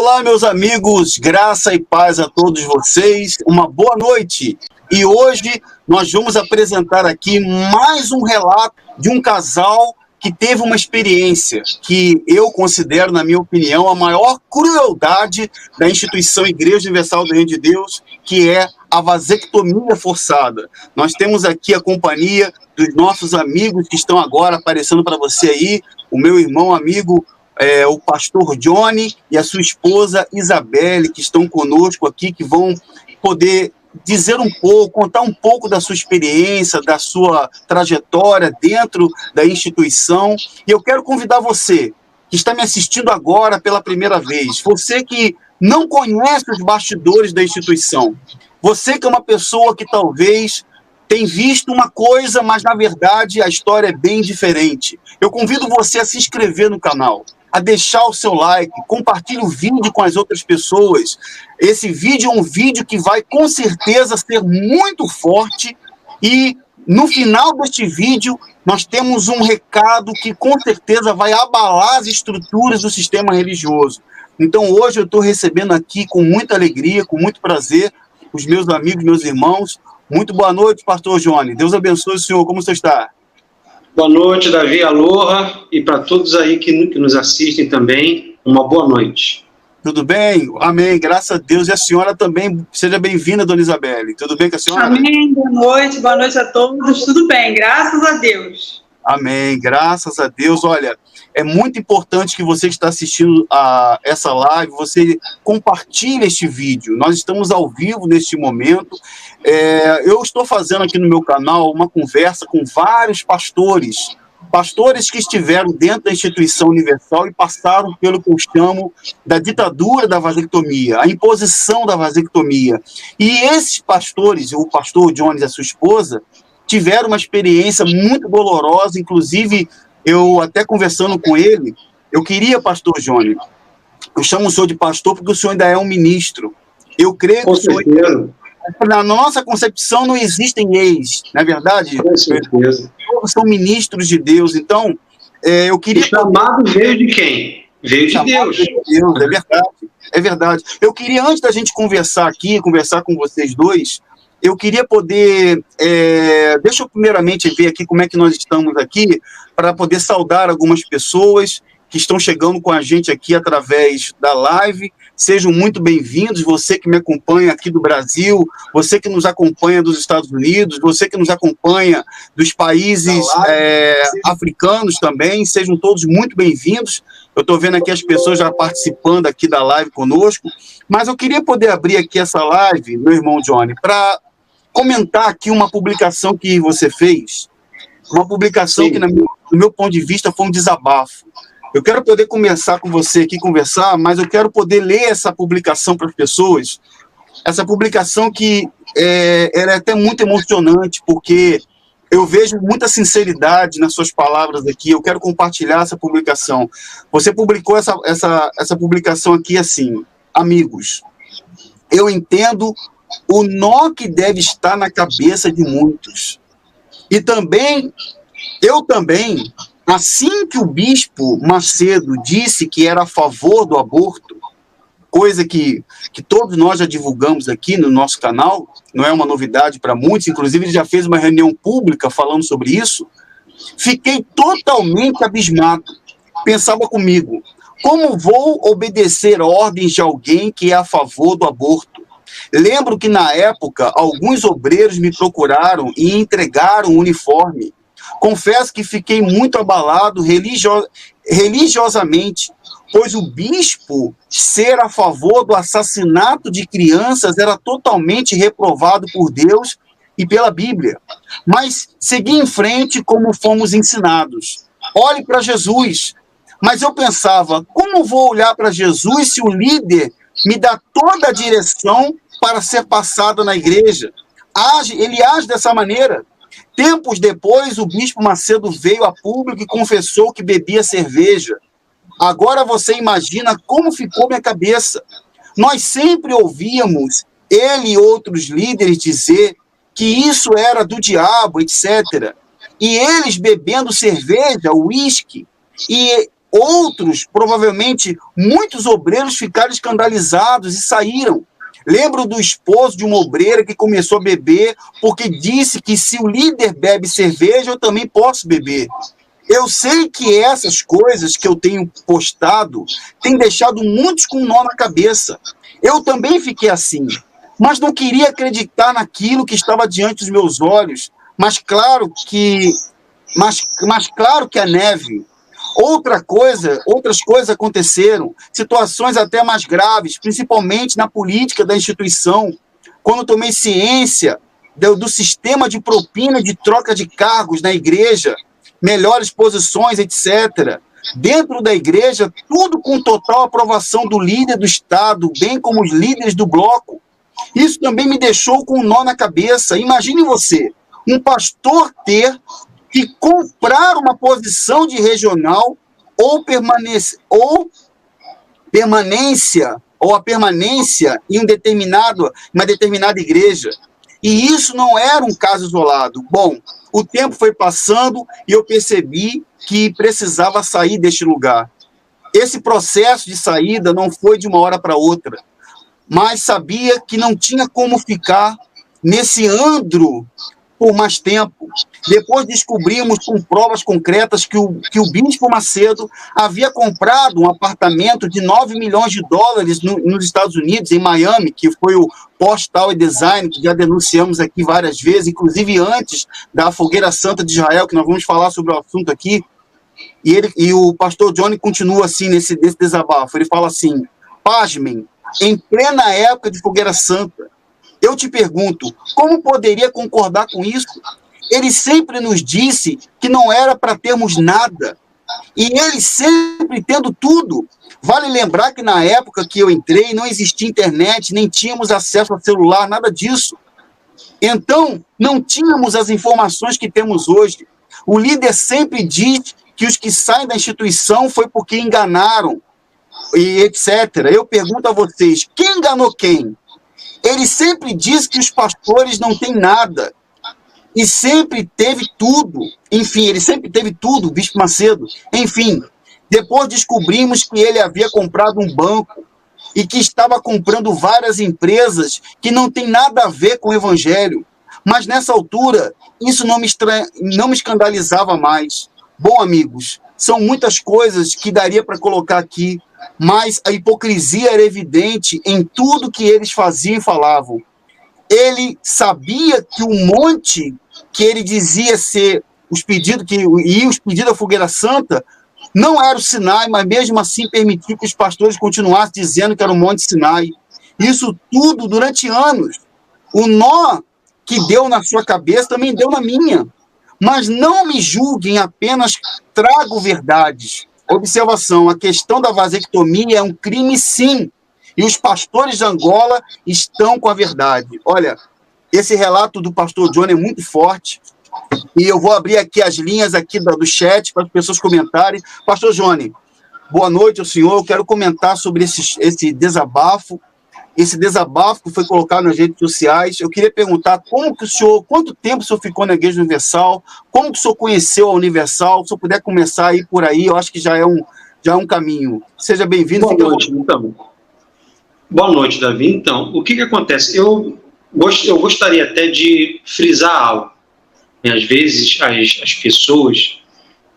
Olá, meus amigos, graça e paz a todos vocês, uma boa noite. E hoje nós vamos apresentar aqui mais um relato de um casal que teve uma experiência que eu considero, na minha opinião, a maior crueldade da instituição Igreja Universal do Reino de Deus, que é a vasectomia forçada. Nós temos aqui a companhia dos nossos amigos que estão agora aparecendo para você aí, o meu irmão amigo, o pastor Johnny e a sua esposa Isabelle, que estão conosco aqui, que vão poder dizer um pouco, contar um pouco da sua experiência, da sua trajetória dentro da instituição. E eu quero convidar você, que está me assistindo agora pela primeira vez, você que não conhece os bastidores da instituição, você que é uma pessoa que talvez tem visto uma coisa, mas na verdade a história é bem diferente. Eu convido você a se inscrever no canal, a deixar o seu like, compartilhe o vídeo com as outras pessoas. Esse vídeo é um vídeo que vai com certeza ser muito forte e no final deste vídeo nós temos um recado que com certeza vai abalar as estruturas do sistema religioso. Então hoje eu estou recebendo aqui com muita alegria, com muito prazer, os meus amigos, meus irmãos. Muito boa noite, pastor Johnny. Deus abençoe o senhor. Como você está? Boa noite, Davi, aloha, e para todos aí que nos assistem também, uma boa noite. Tudo bem? Amém, graças a Deus. E a senhora também, seja bem-vinda, dona Isabelle. Tudo bem com a senhora? Amém, boa noite a todos. Tudo bem, graças a Deus. Amém, graças a Deus. Olha, é muito importante que você que está assistindo a essa live, você compartilhe este vídeo. Nós estamos ao vivo neste momento. Eu estou fazendo aqui no meu canal uma conversa com vários pastores que estiveram dentro da instituição universal e passaram pelo que eu chamo da ditadura da vasectomia, a imposição da vasectomia. E esses pastores, o pastor Jones e a sua esposa, tiveram uma experiência muito dolorosa. Inclusive, eu até conversando com ele, eu queria, pastor Johnny, eu chamo o senhor de pastor porque o senhor ainda é um ministro. Eu creio que o senhor... Na nossa concepção não existem ex, não é verdade? Com certeza. Todos são ministros de Deus. Então, eu queria... O chamado veio de quem? Veio de Deus. É verdade, é verdade. Eu queria, antes da gente conversar aqui, conversar com vocês dois, eu queria poder... deixa eu primeiramente ver aqui como é que nós estamos aqui, para poder saudar algumas pessoas que estão chegando com a gente aqui através da live. Sejam muito bem-vindos, você que me acompanha aqui do Brasil, você que nos acompanha dos Estados Unidos, você que nos acompanha dos países africanos também, sejam todos muito bem-vindos. Eu estou vendo aqui as pessoas já participando aqui da live conosco, mas eu queria poder abrir aqui essa live, meu irmão Johnny, para comentar aqui uma publicação que você fez, uma publicação que, no meu ponto de vista, foi um desabafo. Eu quero poder começar com você aqui, conversar, mas eu quero poder ler essa publicação para as pessoas. Essa publicação que ela é até muito emocionante, porque eu vejo muita sinceridade nas suas palavras aqui. Eu quero compartilhar essa publicação. Você publicou essa publicação aqui assim: amigos, eu entendo o nó que deve estar na cabeça de muitos. E também, eu também... Assim que o bispo Macedo disse que era a favor do aborto, coisa que todos nós já divulgamos aqui no nosso canal, não é uma novidade para muitos, inclusive ele já fez uma reunião pública falando sobre isso, fiquei totalmente abismado. Pensava comigo, como vou obedecer ordens de alguém que é a favor do aborto? Lembro que na época alguns obreiros me procuraram e entregaram um uniforme. Confesso que fiquei muito abalado religiosamente, pois o bispo ser a favor do assassinato de crianças era totalmente reprovado por Deus e pela Bíblia. Mas segui em frente como fomos ensinados. Olhe para Jesus. Mas eu pensava, como vou olhar para Jesus se o líder me dá toda a direção para ser passado na igreja? Ele age dessa maneira. Tempos depois, o bispo Macedo veio a público e confessou que bebia cerveja. Agora você imagina como ficou minha cabeça. Nós sempre ouvíamos ele e outros líderes dizer que isso era do diabo, etc. E eles bebendo cerveja, uísque, e Outros, provavelmente, muitos obreiros ficaram escandalizados e saíram. Lembro do esposo de uma obreira que começou a beber porque disse que se o líder bebe cerveja, eu também posso beber. Eu sei que essas coisas que eu tenho postado têm deixado muitos com um nó na cabeça. Eu também fiquei assim, mas não queria acreditar naquilo que estava diante dos meus olhos. Mas claro que a neve. Outras coisas aconteceram, situações até mais graves, principalmente na política da instituição, quando tomei ciência do sistema de propina de troca de cargos na igreja, melhores posições, etc. Dentro da igreja, tudo com total aprovação do líder do Estado, bem como os líderes do bloco. Isso também me deixou com um nó na cabeça. Imagine você, um pastor ter que comprar uma posição de regional ou a permanência em uma determinada igreja. E isso não era um caso isolado. Bom, o tempo foi passando e eu percebi que precisava sair deste lugar. Esse processo de saída não foi de uma hora para outra, mas sabia que não tinha como ficar nesse andro por mais tempo. Depois descobrimos com provas concretas que o Bispo Macedo havia comprado um apartamento de 9 milhões de dólares nos Estados Unidos, em Miami, que foi o Post Tower Design, que já denunciamos aqui várias vezes, inclusive antes da Fogueira Santa de Israel, que nós vamos falar sobre o assunto aqui. E o pastor Johnny continua assim nesse desabafo. Ele fala assim: pasmem, em plena época de Fogueira Santa, eu te pergunto, como poderia concordar com isso? Ele sempre nos disse que não era para termos nada. E ele sempre tendo tudo. Vale lembrar que na época que eu entrei, não existia internet, nem tínhamos acesso a celular, nada disso. Então, não tínhamos as informações que temos hoje. O líder sempre diz que os que saem da instituição foi porque enganaram, e etc. Eu pergunto a vocês, quem enganou quem? Ele sempre diz que os pastores não têm nada. E sempre teve tudo. Enfim, ele sempre teve tudo, o Bispo Macedo. Enfim, depois descobrimos que ele havia comprado um banco e que estava comprando várias empresas que não tem nada a ver com o evangelho. Mas nessa altura, isso não me escandalizava mais. Bom, amigos, são muitas coisas que daria para colocar aqui, mas a hipocrisia era evidente em tudo que eles faziam e falavam. Ele sabia que o monte que ele dizia ser os pedidos da Fogueira Santa não era o Sinai, mas mesmo assim permitiu que os pastores continuassem dizendo que era o Monte Sinai. Isso tudo durante anos. O nó que deu na sua cabeça também deu na minha. Mas não me julguem, apenas trago verdades. Observação, a questão da vasectomia é um crime, sim. E os pastores de Angola estão com a verdade. Olha, esse relato do pastor Johnny é muito forte. E eu vou abrir aqui as linhas aqui do chat para as pessoas comentarem. Pastor Johnny, boa noite ao senhor. Eu quero comentar sobre esse desabafo. Esse desabafo que foi colocado nas redes sociais. Eu queria perguntar quanto tempo o senhor ficou na Igreja Universal? Como que o senhor conheceu a Universal? Se eu puder começar aí por aí, eu acho que já é um caminho. Seja bem-vindo. Boa noite, então. Boa noite, Davi. Então, o que acontece? Eu gostaria até de frisar algo. Às vezes, as pessoas,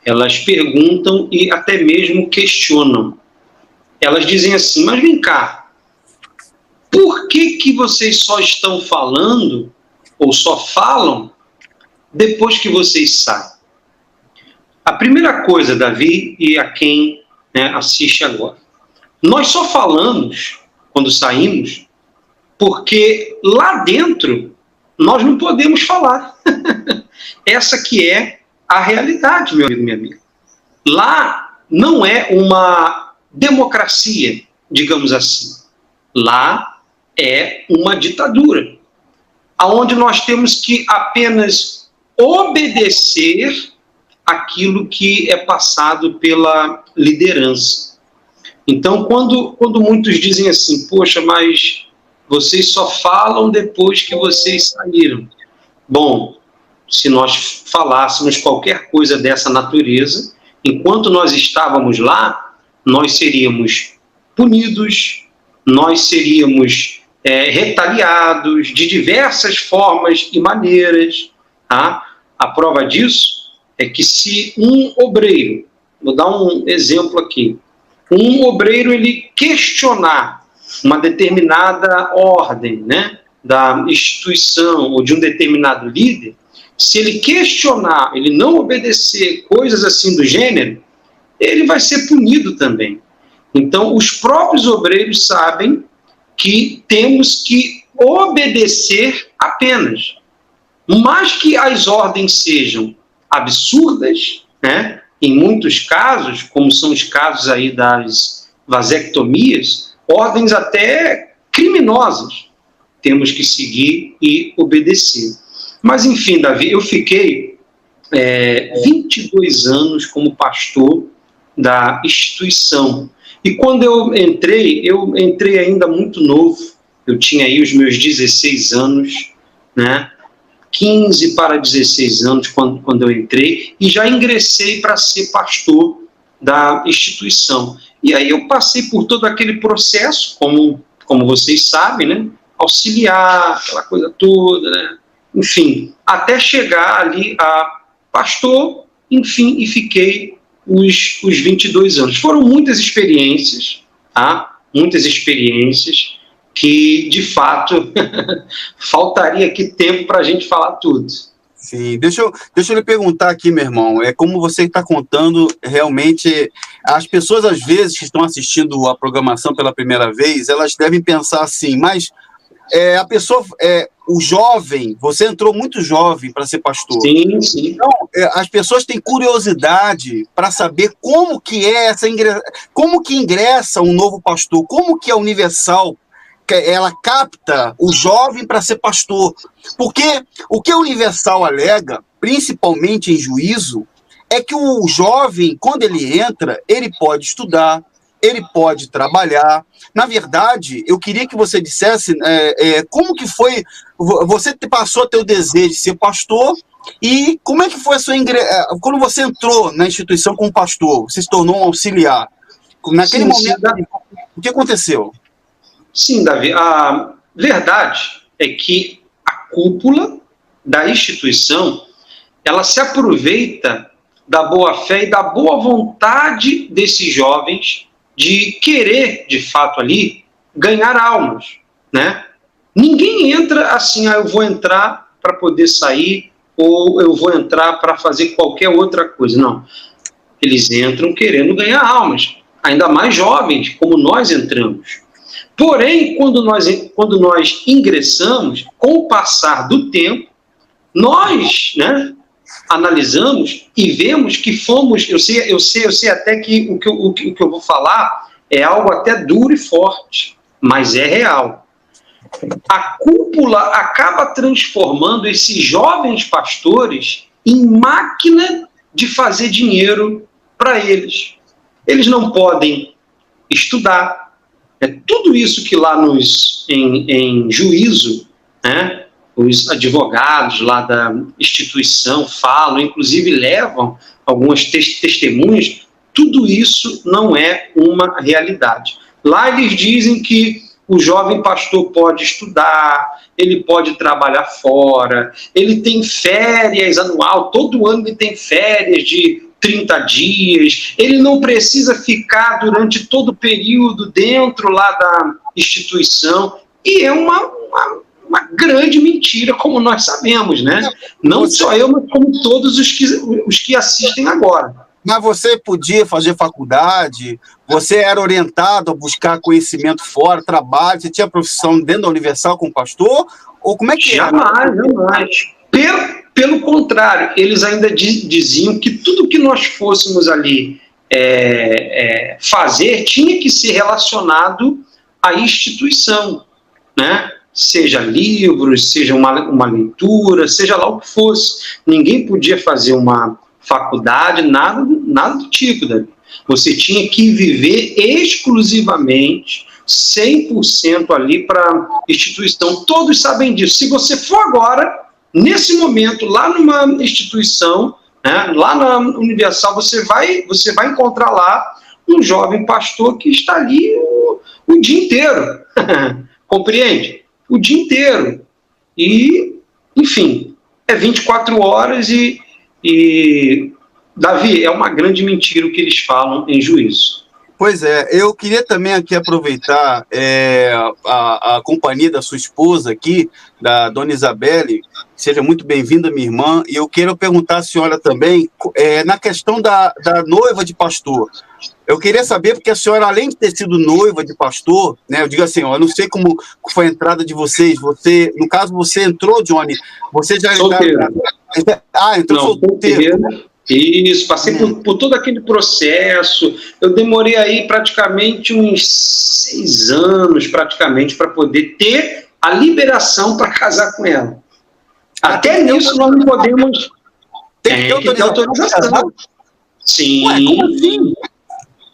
elas perguntam e até mesmo questionam. Elas dizem assim, mas vem cá, por que vocês só estão falando, ou só falam, depois que vocês saem? A primeira coisa, Davi, e a quem assiste agora, nós só falamos quando saímos, porque lá dentro nós não podemos falar. Essa que é a realidade, meu amigo, minha amiga. Lá não é uma democracia, digamos assim. Lá é uma ditadura, onde nós temos que apenas obedecer aquilo que é passado pela liderança. Então, quando muitos dizem assim, poxa, mas vocês só falam depois que vocês saíram. Bom, se nós falássemos qualquer coisa dessa natureza, enquanto nós estávamos lá, nós seríamos punidos, nós seríamos retaliados de diversas formas e maneiras. Tá? A prova disso é que se um obreiro, vou dar um exemplo aqui, um obreiro ele questionar uma determinada ordem, né, da instituição ou de um determinado líder, se ele questionar, ele não obedecer, coisas assim do gênero, ele vai ser punido também. Então, os próprios obreiros sabem que temos que obedecer apenas. Mas que as ordens sejam absurdas, né? Em muitos casos, como são os casos aí das vasectomias, ordens até criminosas, temos que seguir e obedecer. Mas, enfim, Davi, eu fiquei 22 anos como pastor da instituição. E quando eu entrei ainda muito novo, eu tinha aí os meus 16 anos, né? 15 para 16 anos quando eu entrei, e já ingressei para ser pastor da instituição. E aí eu passei por todo aquele processo, como vocês sabem, né? Auxiliar, aquela coisa toda, né? Enfim, até chegar ali a pastor, enfim, e fiquei os 22 anos. Foram muitas experiências, tá? Muitas experiências que, de fato, faltaria aqui tempo para a gente falar tudo. Sim, deixa eu lhe perguntar aqui, meu irmão, como você está contando, realmente, as pessoas, às vezes, que estão assistindo a programação pela primeira vez, elas devem pensar assim, mas a pessoa, o jovem, você entrou muito jovem para ser pastor. Sim, sim. Então, as pessoas têm curiosidade para saber como que como que ingressa um novo pastor, como que a Universal ela capta o jovem para ser pastor. Porque o que a Universal alega, principalmente em juízo, é que o jovem, quando ele entra, ele pode estudar, ele pode trabalhar. Na verdade, eu queria que você dissesse como que foi, você passou a ter o desejo de ser pastor, e como é que foi a sua quando você entrou na instituição como pastor, você se tornou um auxiliar. Naquele momento, o que aconteceu? Sim, Davi, a verdade é que a cúpula da instituição, ela se aproveita da boa-fé e da boa vontade desses jovens de querer, de fato, ali, ganhar almas, né? Ninguém entra assim, eu vou entrar para poder sair, ou eu vou entrar para fazer qualquer outra coisa. Não. Eles entram querendo ganhar almas, ainda mais jovens, como nós entramos. Porém, quando nós ingressamos, com o passar do tempo, nós, né, analisamos e vemos que fomos, eu sei até que o que eu vou falar é algo até duro e forte, mas é real. A cúpula acaba transformando esses jovens pastores em máquina de fazer dinheiro para eles. Eles não podem estudar. Tudo isso que lá em juízo, né, os advogados lá da instituição falam, inclusive levam algumas testemunhas, tudo isso não é uma realidade. Lá eles dizem que o jovem pastor pode estudar, ele pode trabalhar fora, ele tem férias anual, todo ano ele tem férias de 30 dias, ele não precisa ficar durante todo o período dentro lá da instituição, e é uma grande mentira, como nós sabemos, né? Não só eu, mas como todos os que assistem agora. Mas você podia fazer faculdade, você era orientado a buscar conhecimento fora, trabalho, você tinha profissão dentro da Universal como pastor? Ou como é que Jamais. Pelo contrário, eles ainda diziam que tudo que nós fôssemos ali fazer tinha que ser relacionado à instituição, né? Seja livros, seja uma leitura, seja lá o que fosse. Ninguém podia fazer uma faculdade, nada do tipo, Davi. Você tinha que viver exclusivamente 100% ali para a instituição. Todos sabem disso. Se você for agora, nesse momento, lá numa instituição, né? Lá na Universal você vai encontrar lá um jovem pastor que está ali o dia inteiro, compreende? O dia inteiro. E, enfim, é 24 horas e, Davi, é uma grande mentira o que eles falam em Juízo. Pois é, eu queria também aqui aproveitar a companhia da sua esposa aqui, da dona Isabelle. Seja muito bem-vinda, minha irmã, e eu quero perguntar à senhora também, na questão da noiva de pastor. Eu queria saber, porque a senhora, além de ter sido noiva de pastor, né, eu digo assim, ó, eu não sei como foi a entrada de vocês, no caso, você entrou, Johnny, você já... Solteiro. Entrou solteiro. Isso, passei por todo aquele processo, eu demorei aí praticamente uns 6 anos, praticamente, para poder ter a liberação para casar com ela. Até nisso nós não podemos... Tem que ter autorização. Sim. Ué, como assim?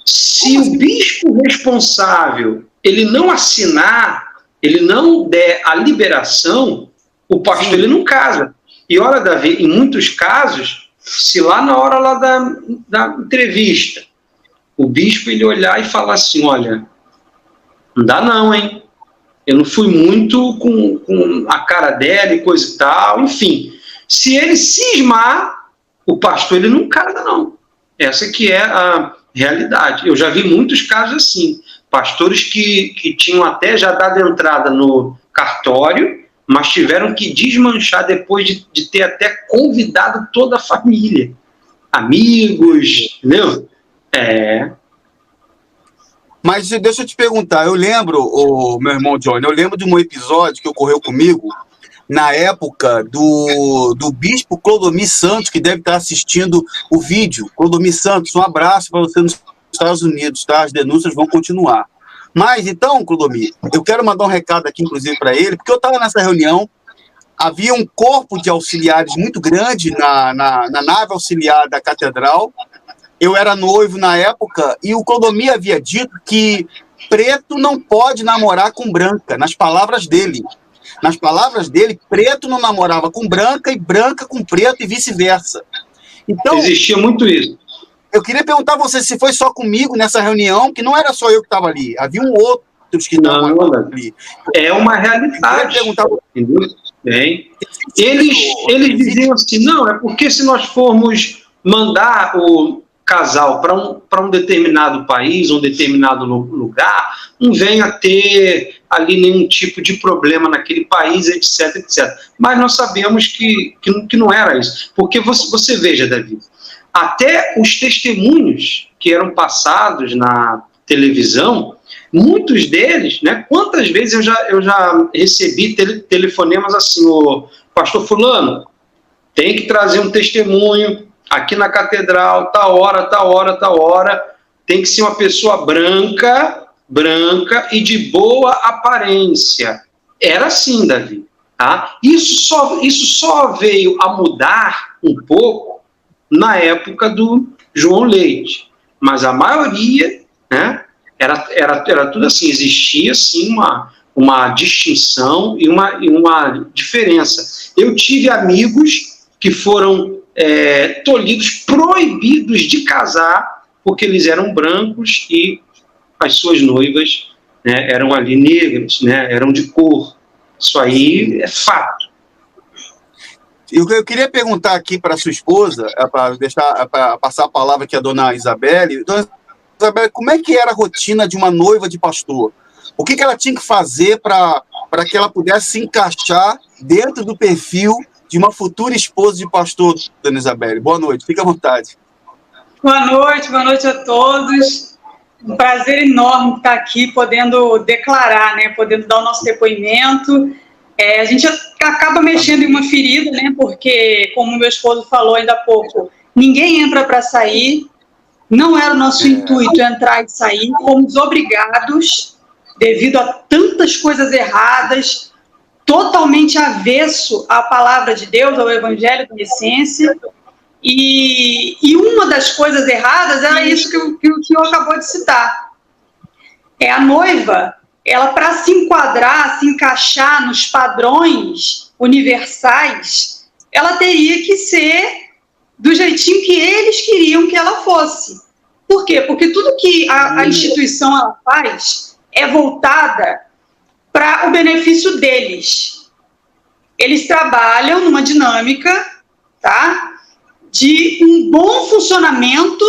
Se o bispo responsável, ele não assinar, ele não der a liberação, o pastor ele não casa. E olha, Davi, em muitos casos, se lá na hora lá da entrevista, o bispo ele olhar e falar assim, olha, não dá não, hein? Eu não fui muito com a cara dela e coisa e tal, enfim. Se ele cismar, o pastor ele não casa não. Essa que é a realidade. Eu já vi muitos casos assim, pastores que tinham até já dado entrada no cartório, mas tiveram que desmanchar depois de ter até convidado toda a família, amigos, entendeu? Mas deixa eu te perguntar, eu lembro, meu irmão Johnny, eu lembro de um episódio que ocorreu comigo na época do bispo Clodomir Santos, que deve estar assistindo o vídeo. Clodomir Santos, um abraço para você nos Estados Unidos, tá? As denúncias vão continuar. Mas, então, Clodomir, eu quero mandar um recado aqui, inclusive, para ele, porque eu estava nessa reunião, havia um corpo de auxiliares muito grande na nave auxiliar da catedral, eu era noivo na época, e o Clodomir havia dito que preto não pode namorar com branca, nas palavras dele. Nas palavras dele, preto não namorava com branca e branca com preto e vice-versa. Então, existia muito isso. Eu queria perguntar a você se foi só comigo nessa reunião, que não era só eu que estava ali, havia outros que estavam ali. É uma realidade. Entendeu? Bem, eles diziam assim, não, é porque se nós formos mandar o casal para um determinado país, um determinado lugar, não venha a ter ali nenhum tipo de problema naquele país, etc, etc. Mas nós sabemos que não era isso. Porque você veja, Davi, até os testemunhos que eram passados na televisão, muitos deles, né, quantas vezes eu já recebi telefonemas assim, o pastor fulano, tem que trazer um testemunho aqui na catedral, tal hora, tem que ser uma pessoa branca e de boa aparência. Era assim, Davi. Tá? Isso só veio a mudar um pouco na época do João Leite. Mas a maioria, né, era tudo assim, existia sim uma distinção e uma diferença. Eu tive amigos que foram tolhidos, proibidos de casar, porque eles eram brancos e as suas noivas, né, eram ali negras, né, eram de cor. Isso aí é fato. Eu queria perguntar aqui para a sua esposa, para passar a palavra aqui à dona Isabelle. Dona Isabelle, como é que era a rotina de uma noiva de pastor? O que ela tinha que fazer para que ela pudesse se encaixar dentro do perfil de uma futura esposa de pastor, dona Isabelle? Boa noite, fique à vontade. Boa noite a todos. Um prazer enorme estar aqui, podendo declarar, né, podendo dar o nosso depoimento. A gente acaba mexendo em uma ferida, né, porque, como meu esposo falou ainda há pouco, ninguém entra para sair, não era o nosso intuito entrar e sair, fomos obrigados, devido a tantas coisas erradas, totalmente avesso à palavra de Deus, ao evangelho da essência, e uma das coisas erradas era isso que o senhor acabou de citar. A noiva, ela, para se enquadrar, se encaixar nos padrões universais, ela teria que ser do jeitinho que eles queriam que ela fosse. Por quê? Porque tudo que a instituição ela faz é voltada para o benefício deles. Eles trabalham numa dinâmica, tá, de um bom funcionamento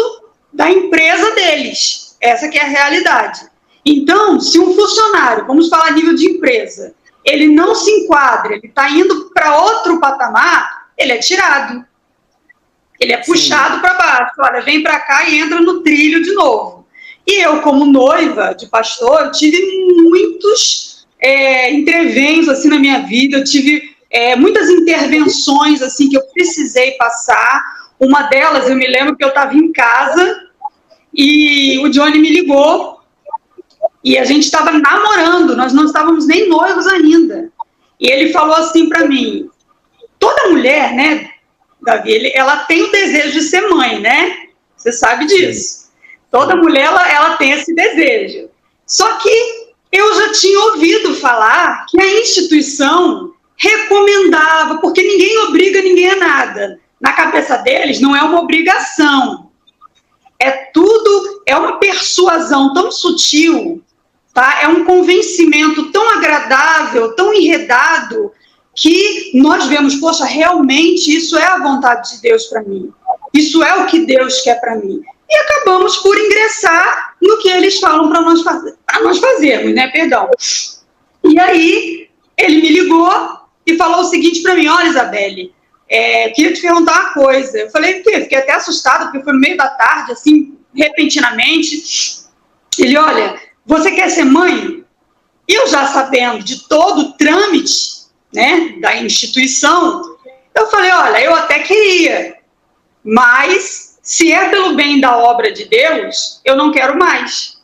da empresa deles. Essa que é a realidade. Então, se um funcionário, vamos falar a nível de empresa, ele não se enquadra, ele está indo para outro patamar, ele é tirado. Ele é puxado para baixo. Olha, vem para cá e entra no trilho de novo. E eu, como noiva de pastor, eu tive muitos interventos assim, na minha vida, eu tive muitas intervenções assim, que eu precisei passar. Uma delas, eu me lembro que eu estava em casa e o Johnny me ligou e a gente estava namorando, nós não estávamos nem noivos ainda. E ele falou assim para mim, toda mulher, né, Davi, ela tem o desejo de ser mãe, né? Você sabe disso. Toda mulher, ela tem esse desejo. Só que eu já tinha ouvido falar que a instituição recomendava, porque ninguém obriga ninguém a nada. Na cabeça deles, não é uma obrigação. É uma persuasão tão sutil, tá? É um convencimento tão agradável, tão enredado, que nós vemos, poxa, realmente isso é a vontade de Deus para mim. Isso é o que Deus quer para mim. E acabamos por ingressar no que eles falam para nós fazermos, né? Perdão. E aí, ele me ligou e falou o seguinte para mim, olha, Isabelle, queria te perguntar uma coisa. Eu falei, fiquei até assustada, porque foi no meio da tarde, assim, repentinamente. Ele, olha, você quer ser mãe? E eu já sabendo de todo o trâmite, né, da instituição, eu falei, olha, eu até queria, mas se é pelo bem da obra de Deus, eu não quero mais.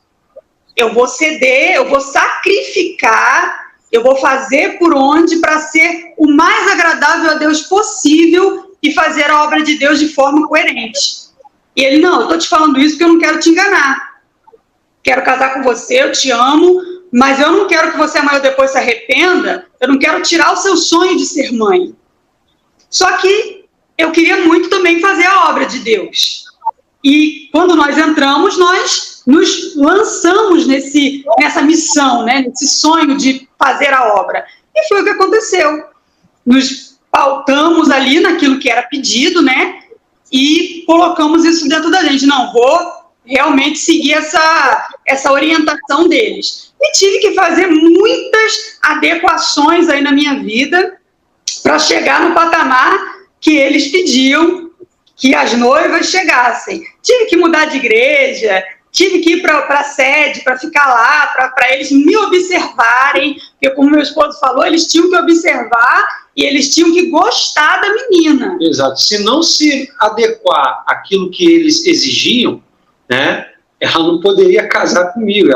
Eu vou ceder, eu vou sacrificar, eu vou fazer por onde para ser o mais agradável a Deus possível e fazer a obra de Deus de forma coerente. E ele, não, eu estou te falando isso porque eu não quero te enganar. Quero casar com você, eu te amo, mas eu não quero que você amanhã depois se arrependa, eu não quero tirar o seu sonho de ser mãe. Só que eu queria muito também fazer a obra de Deus. E quando nós entramos, nós nos lançamos nessa missão, né, nesse sonho de fazer a obra. E foi o que aconteceu. Nos pautamos ali naquilo que era pedido, né, e colocamos isso dentro da gente. Não, vou realmente seguir essa orientação deles. E tive que fazer muitas adequações aí na minha vida para chegar no patamar que eles pediam que as noivas chegassem. Tive que mudar de igreja, tive que ir para a sede para ficar lá, para eles me observarem, porque como meu esposo falou, eles tinham que observar e eles tinham que gostar da menina. Exato. Se não se adequar àquilo que eles exigiam, né, ela não poderia casar comigo,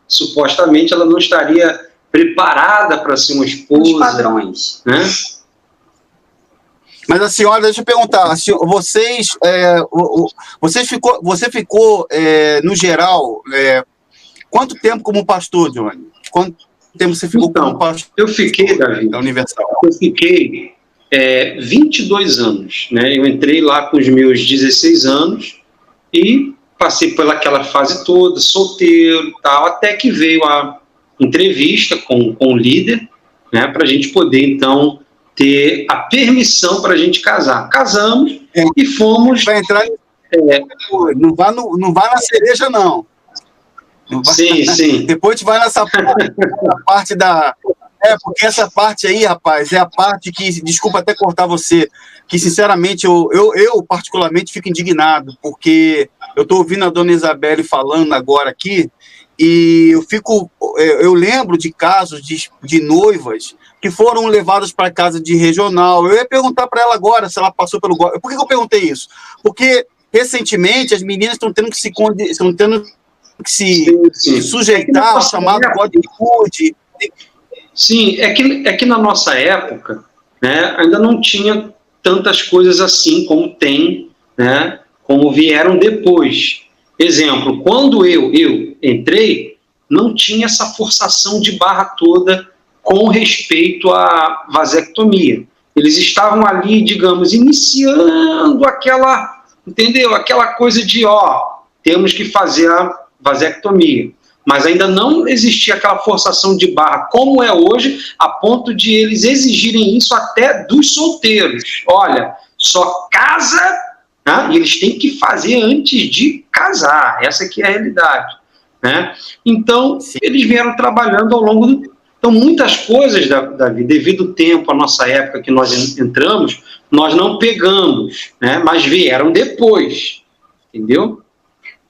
supostamente ela não estaria preparada para ser uma esposa. Os padrões. Né? Mas a senhora, deixa eu perguntar, você ficou no geral, quanto tempo como pastor, Johnny? Quanto tempo você ficou como pastor? Eu fiquei, Davi, da Universal? Eu fiquei 22 anos, né? Eu entrei lá com os meus 16 anos e passei pelaquela fase toda, solteiro e tal, até que veio a entrevista com o líder, né, para a gente poder, então, ter a permissão para a gente casar. Casamos e fomos... Vai entrar... Não vai na cereja, não. Sim. Depois a gente vai nessa parte da... porque essa parte aí, rapaz, é a parte que, desculpa até cortar você, que sinceramente eu particularmente fico indignado, porque eu estou ouvindo a dona Isabelle falando agora aqui, e eu lembro de casos de noivas que foram levadas para casa de regional. Eu ia perguntar para ela agora se ela passou pelo... Por que eu perguntei isso? Porque recentemente as meninas estão tendo que se sujeitar ao chamado código de Rude. Sim, é que na nossa época, né, ainda não tinha tantas coisas assim como tem, né, como vieram depois. Exemplo, quando eu entrei, não tinha essa forçação de barra toda com respeito à vasectomia. Eles estavam ali, digamos, iniciando aquela, entendeu? Aquela coisa de, temos que fazer a vasectomia. Mas ainda não existia aquela forçação de barra como é hoje, a ponto de eles exigirem isso até dos solteiros. Olha, só casa, né? E eles têm que fazer antes de casar. Essa que é a realidade, né? Então, eles vieram trabalhando ao longo do... Então, muitas coisas, Davi, devido ao tempo, a nossa época que nós entramos, nós não pegamos, né? Mas vieram depois, entendeu?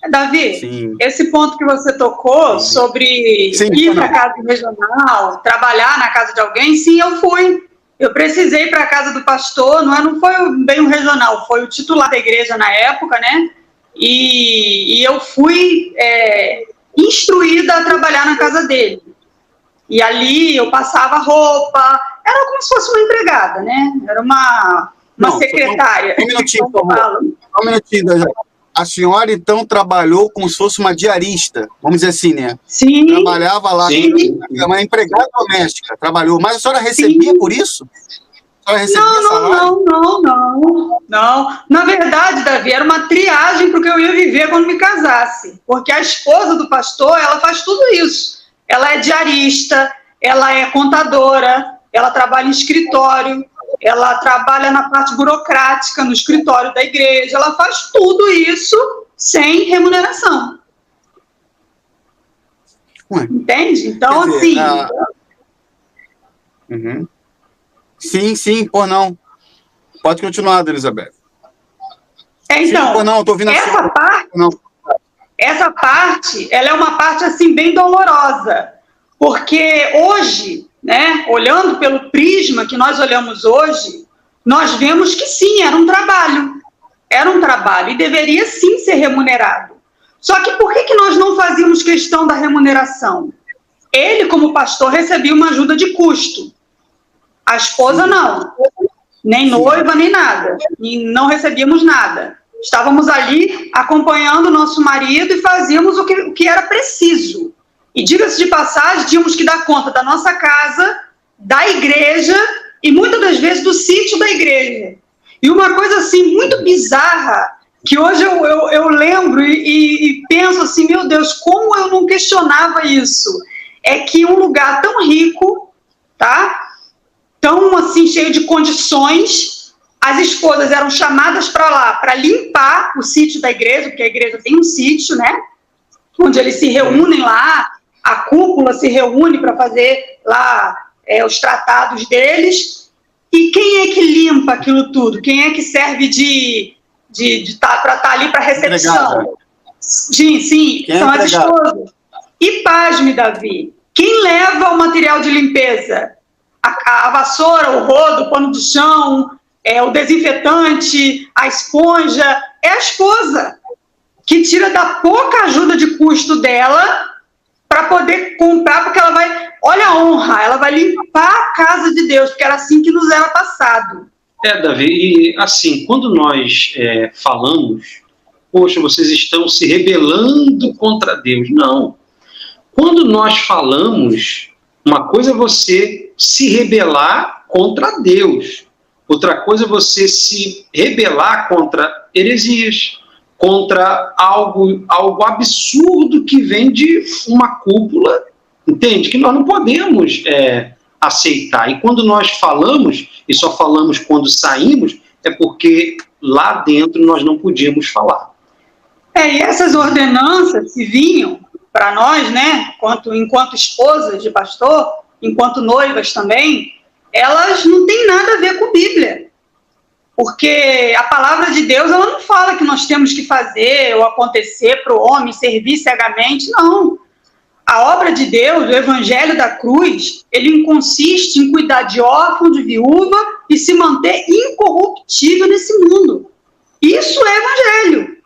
Davi, sim, esse ponto que você tocou sobre ir para a casa regional, trabalhar na casa de alguém, sim, eu fui. Eu precisei ir para a casa do pastor, não foi bem um regional, foi o titular da igreja na época, né? E eu fui instruída a trabalhar na casa dele. E ali eu passava roupa, era como se fosse uma empregada, né? Era uma secretária. Um minutinho, por favor. Um minutinho, a senhora, então, trabalhou como se fosse uma diarista, vamos dizer assim, né? Sim. Trabalhava lá, uma empregada doméstica, trabalhou. Mas a senhora recebia por isso? A senhora recebia salário? Não. Na verdade, Davi, era uma triagem porque eu ia viver quando me casasse. Porque a esposa do pastor, ela faz tudo isso. Ela é diarista, ela é contadora, ela trabalha em escritório, ela trabalha na parte burocrática, no escritório da igreja, ela faz tudo isso sem remuneração. Entende? Então, dizer, assim... Sim, por não. Pode continuar, Elizabeth. Então, sim, por não, tô ouvindo essa parte, ela é uma parte, assim, bem dolorosa, porque hoje... né? Olhando pelo prisma que nós olhamos hoje, nós vemos que sim, era um trabalho e deveria sim ser remunerado. Só que por que nós não fazíamos questão da remuneração? Ele, como pastor, recebia uma ajuda de custo. A esposa não, nem noiva, nem nada, e não recebíamos nada. Estávamos ali acompanhando o nosso marido e fazíamos o que era preciso. E, diga-se de passagem, tínhamos que dar conta da nossa casa, da igreja e, muitas das vezes, do sítio da igreja. E uma coisa, assim, muito bizarra, que hoje eu lembro e penso assim, meu Deus, como eu não questionava isso? É que um lugar tão rico, tá? Tão, assim, cheio de condições, as esposas eram chamadas para lá para limpar o sítio da igreja, porque a igreja tem um sítio, né? Onde eles se reúnem lá, a cúpula se reúne para fazer lá os tratados deles. E quem é que limpa aquilo tudo? Quem é que serve para estar ali para recepção? Sim, são as esposas. E pasme, Davi, quem leva o material de limpeza? A vassoura, o rodo, o pano de chão, o desinfetante, a esponja, é a esposa, que tira da pouca ajuda de custo dela para poder comprar, porque ela vai, olha a honra, ela vai limpar a casa de Deus, porque era assim que nos era passado. Davi, e assim, quando nós falamos, poxa, vocês estão se rebelando contra Deus. Não. Quando nós falamos, uma coisa é você se rebelar contra Deus, outra coisa é você se rebelar contra heresias, contra algo absurdo que vem de uma cúpula, entende? Que nós não podemos aceitar. E quando nós falamos, e só falamos quando saímos, é porque lá dentro nós não podíamos falar. E essas ordenanças que vinham para nós, né, enquanto esposas de pastor, enquanto noivas também, elas não têm nada a ver com Bíblia. Porque a palavra de Deus, ela não fala que nós temos que fazer ou acontecer para o homem servir cegamente, não. A obra de Deus, o evangelho da cruz, ele consiste em cuidar de órfão, de viúva e se manter incorruptível nesse mundo. Isso é evangelho.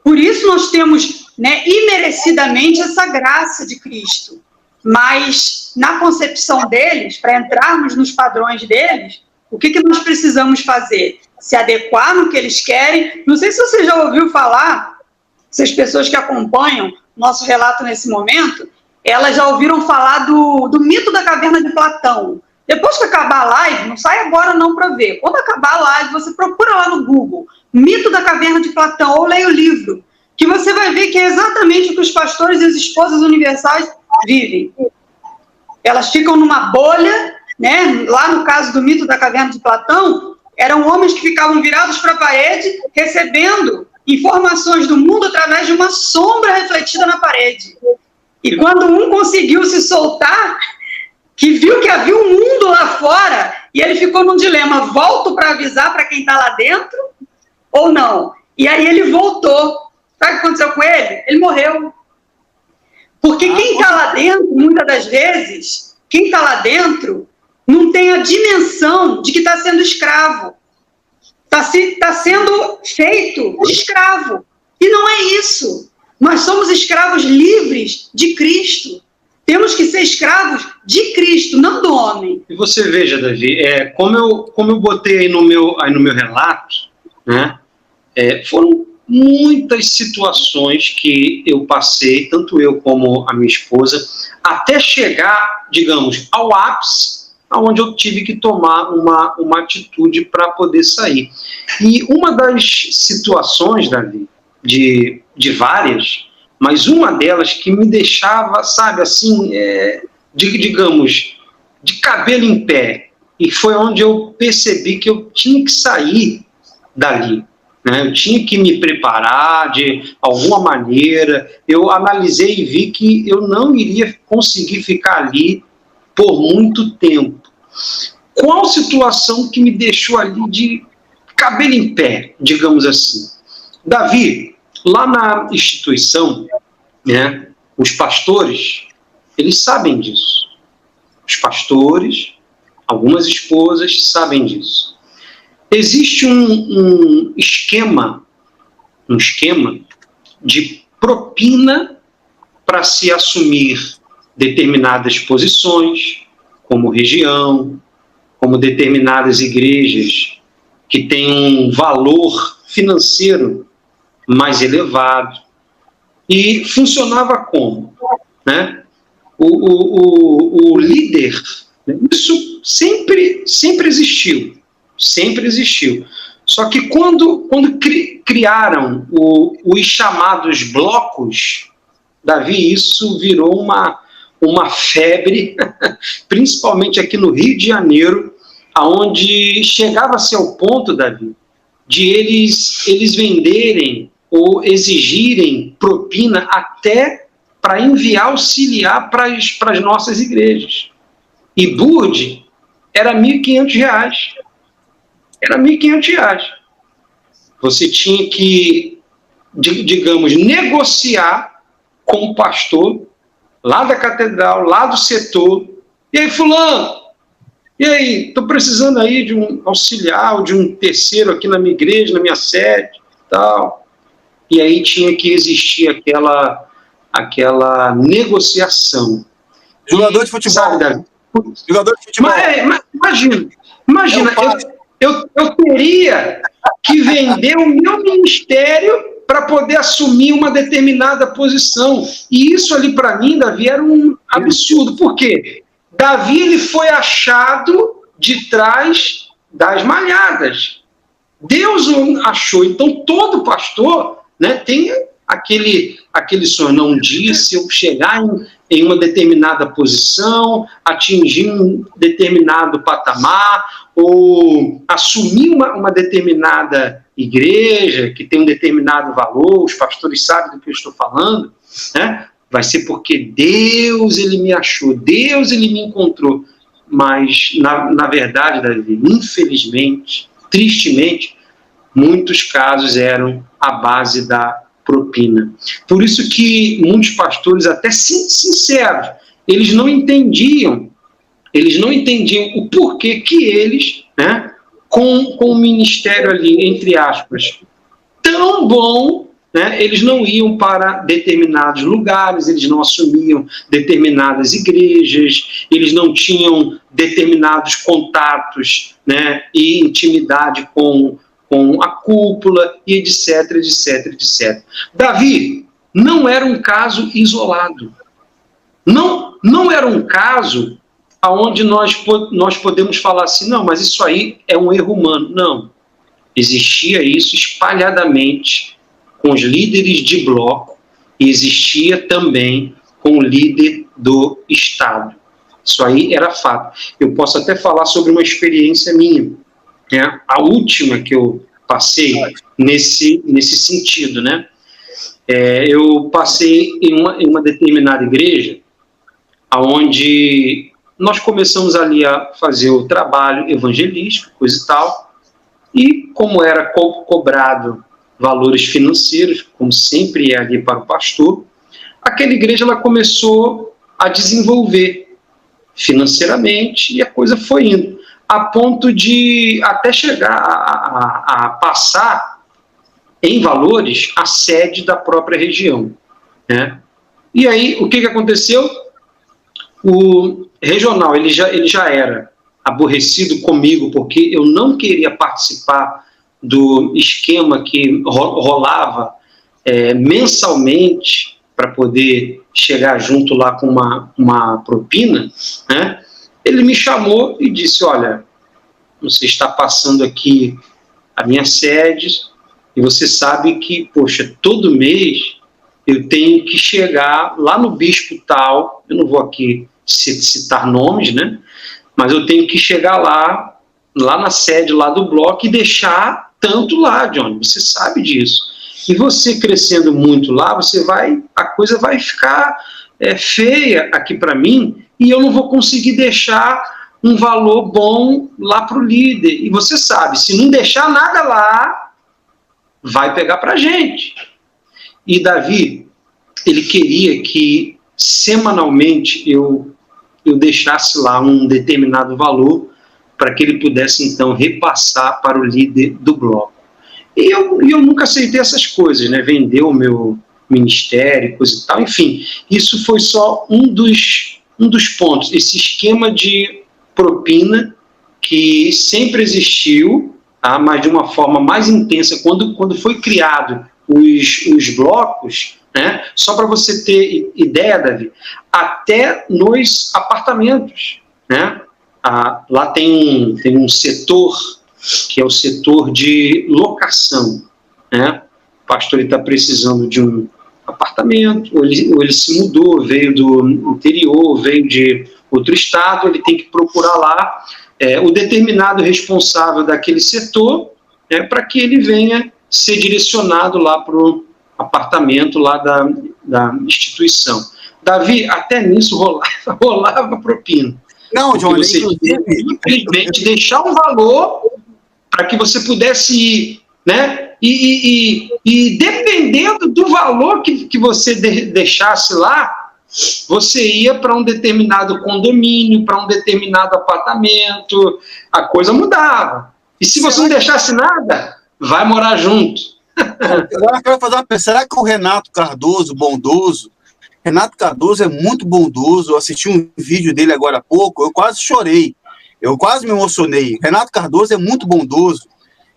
Por isso nós temos, né, imerecidamente essa graça de Cristo. Mas na concepção deles, para entrarmos nos padrões deles, o que nós precisamos fazer? Se adequar no que eles querem. Não sei se você já ouviu falar, se as pessoas que acompanham nosso relato nesse momento, elas já ouviram falar do mito da caverna de Platão. Depois que acabar a live, não sai agora não para ver. Quando acabar a live, você procura lá no Google, Mito da Caverna de Platão, ou leia o livro, que você vai ver que é exatamente o que os pastores e as esposas universais vivem. Elas ficam numa bolha, né? Lá no caso do Mito da Caverna de Platão, eram homens que ficavam virados para a parede, recebendo informações do mundo através de uma sombra refletida na parede. E quando um conseguiu se soltar, que viu que havia um mundo lá fora, e ele ficou num dilema, volto para avisar para quem está lá dentro ou não? E aí ele voltou. Sabe o que aconteceu com ele? Ele morreu. Porque quem está lá dentro, muitas das vezes, quem está lá dentro não tem a dimensão de que está sendo escravo. Está sendo feito de escravo. E não é isso. Nós somos escravos livres de Cristo. Temos que ser escravos de Cristo, não do homem. E você veja, Davi, como eu botei aí no meu relato, né, foram muitas situações que eu passei, tanto eu como a minha esposa, até chegar, digamos, ao ápice, onde eu tive que tomar uma atitude para poder sair. E uma das situações, Davi, de várias, mas uma delas que me deixava, sabe, assim, digamos, de cabelo em pé, e foi onde eu percebi que eu tinha que sair dali, né? Eu tinha que me preparar de alguma maneira. Eu analisei e vi que eu não iria conseguir ficar ali por muito tempo. Qual situação que me deixou ali de cabelo em pé, digamos assim? Davi, lá na instituição, né, os pastores, eles sabem disso. Os pastores, algumas esposas sabem disso. Existe um esquema de propina para se assumir determinadas posições, como região, como determinadas igrejas que têm um valor financeiro mais elevado. E funcionava como? Né? O líder, isso sempre existiu. Sempre existiu. Só que quando criaram os chamados blocos, Davi, isso virou uma febre, principalmente aqui no Rio de Janeiro, onde chegava-se ao ponto, Davi, de eles venderem ou exigirem propina até para enviar auxiliar para as nossas igrejas. E Burde era R$1.500. Era R$1.500. Você tinha que, digamos, negociar com o pastor lá da catedral, lá do setor. E aí, fulano, e aí, estou precisando aí de um auxiliar ou de um terceiro aqui na minha igreja, na minha sede, tal. E aí tinha que existir aquela negociação. Jogador de futebol. Sabe, Davi? Jogador de futebol. Imagina, eu teria que vender o meu ministério para poder assumir uma determinada posição. E isso ali, para mim, Davi, era um absurdo. Por quê? Davi, ele foi achado de trás das malhadas. Deus o achou. Então, todo pastor, né, tem aquele sonho. Não, um dia, se eu chegar em uma determinada posição, atingir um determinado patamar, ou assumir uma determinada igreja que tem um determinado valor, os pastores sabem do que eu estou falando, né? Vai ser porque Deus, ele me achou, Deus, ele me encontrou. Mas, na verdade, Davi, infelizmente, tristemente, muitos casos eram à base da propina. Por isso que muitos pastores, até sinceros, eles não entendiam o porquê que eles, né, com o ministério ali, entre aspas, tão bom, né, eles não iam para determinados lugares, eles não assumiam determinadas igrejas, eles não tinham determinados contatos, né, e intimidade com a cúpula, e etc, etc, etc. Davi não era um caso isolado. Não era um caso aonde nós podemos falar assim, não, mas isso aí é um erro humano. Não. Existia isso espalhadamente com os líderes de bloco e existia também com o líder do Estado. Isso aí era fato. Eu posso até falar sobre uma experiência minha, né? A última que eu passei nesse sentido, né? Eu passei em uma determinada igreja, onde nós começamos ali a fazer o trabalho evangelístico, coisa e tal, e como era cobrado valores financeiros, como sempre é ali para o pastor, aquela igreja ela começou a desenvolver financeiramente e a coisa foi indo, a ponto de até chegar a passar em valores a sede da própria região, né? E aí, o que aconteceu? O regional, ele já era aborrecido comigo, porque eu não queria participar do esquema que rolava mensalmente para poder chegar junto lá com uma propina, né? Ele me chamou e disse, olha, você está passando aqui a minha sede e você sabe que, poxa, todo mês eu tenho que chegar lá no bispo tal, eu não vou aqui citar nomes, né? Mas eu tenho que chegar lá na sede lá do bloco e deixar tanto lá, Johnny, você sabe disso. E você crescendo muito lá, a coisa vai ficar feia aqui para mim e eu não vou conseguir deixar um valor bom lá para o líder. E você sabe, se não deixar nada lá, vai pegar para a gente. E Davi, ele queria que semanalmente eu deixasse lá um determinado valor para que ele pudesse, então, repassar para o líder do bloco. E eu nunca aceitei essas coisas, né? Vender o meu ministério, coisa e tal. Enfim, isso foi só um dos pontos. Esse esquema de propina que sempre existiu, tá? Mas de uma forma mais intensa, quando foi criado os blocos, né? Só para você ter ideia, Davi, até nos apartamentos, né? Lá tem um setor que é o setor de locação, né? O pastor está precisando de um apartamento, ou ele se mudou, veio do interior, veio de outro estado, ele tem que procurar lá o determinado responsável daquele setor, né, para que ele venha ser direcionado lá para o apartamento lá da instituição. Davi, até nisso rolava propina. Não, Johnny, você simplesmente deixar um valor para que você pudesse ir, né? E dependendo do valor que você deixasse lá, você ia para um determinado condomínio, para um determinado apartamento, a coisa mudava. E se você não deixasse nada, vai morar junto. Agora eu quero fazer uma pergunta. Será que o Renato Cardoso, bondoso, Renato Cardoso é muito bondoso, eu assisti um vídeo dele agora há pouco, eu quase chorei, eu quase me emocionei. Renato Cardoso é muito bondoso.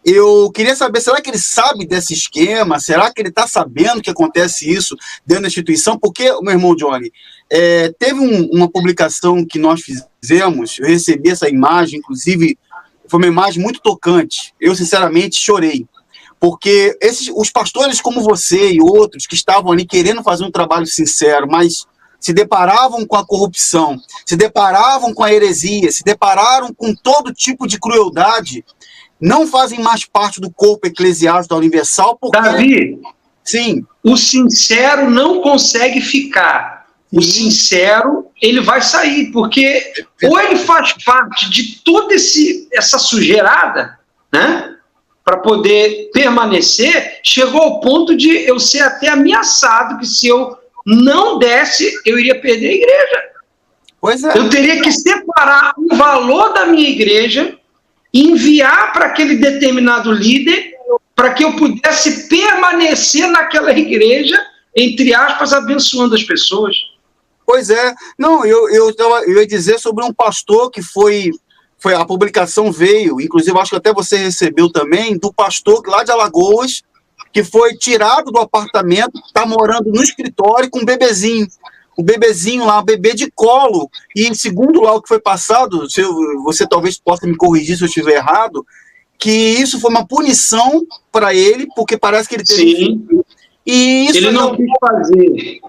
Eu queria saber, será que ele sabe desse esquema? Será que ele está sabendo que acontece isso dentro da instituição? Porque, meu irmão Johnny, teve uma publicação que nós fizemos, eu recebi essa imagem, inclusive foi uma imagem muito tocante. Eu, sinceramente, chorei. Porque os pastores como você e outros que estavam ali querendo fazer um trabalho sincero, mas se deparavam com a corrupção, se deparavam com a heresia, se depararam com todo tipo de crueldade, não fazem mais parte do corpo eclesiástico da Universal, porque... Davi, sim, o sincero não consegue ficar. O sincero, ele vai sair, porque ou ele faz parte de toda essa sujeirada, né? Para poder permanecer, chegou ao ponto de eu ser até ameaçado que se eu não desse, eu iria perder a igreja. Pois é. Eu teria que separar o valor da minha igreja e enviar para aquele determinado líder para que eu pudesse permanecer naquela igreja, entre aspas, abençoando as pessoas. Pois é. Não, eu ia dizer sobre um pastor que foi a publicação veio, inclusive acho que até você recebeu também, do pastor lá de Alagoas, que foi tirado do apartamento, está morando no escritório com um bebezinho. o bebezinho lá, o bebê de colo, e segundo lá o que foi passado, você talvez possa me corrigir se eu estiver errado, que isso foi uma punição para ele, porque parece que ele teve... Sim. E isso ele não quis fazer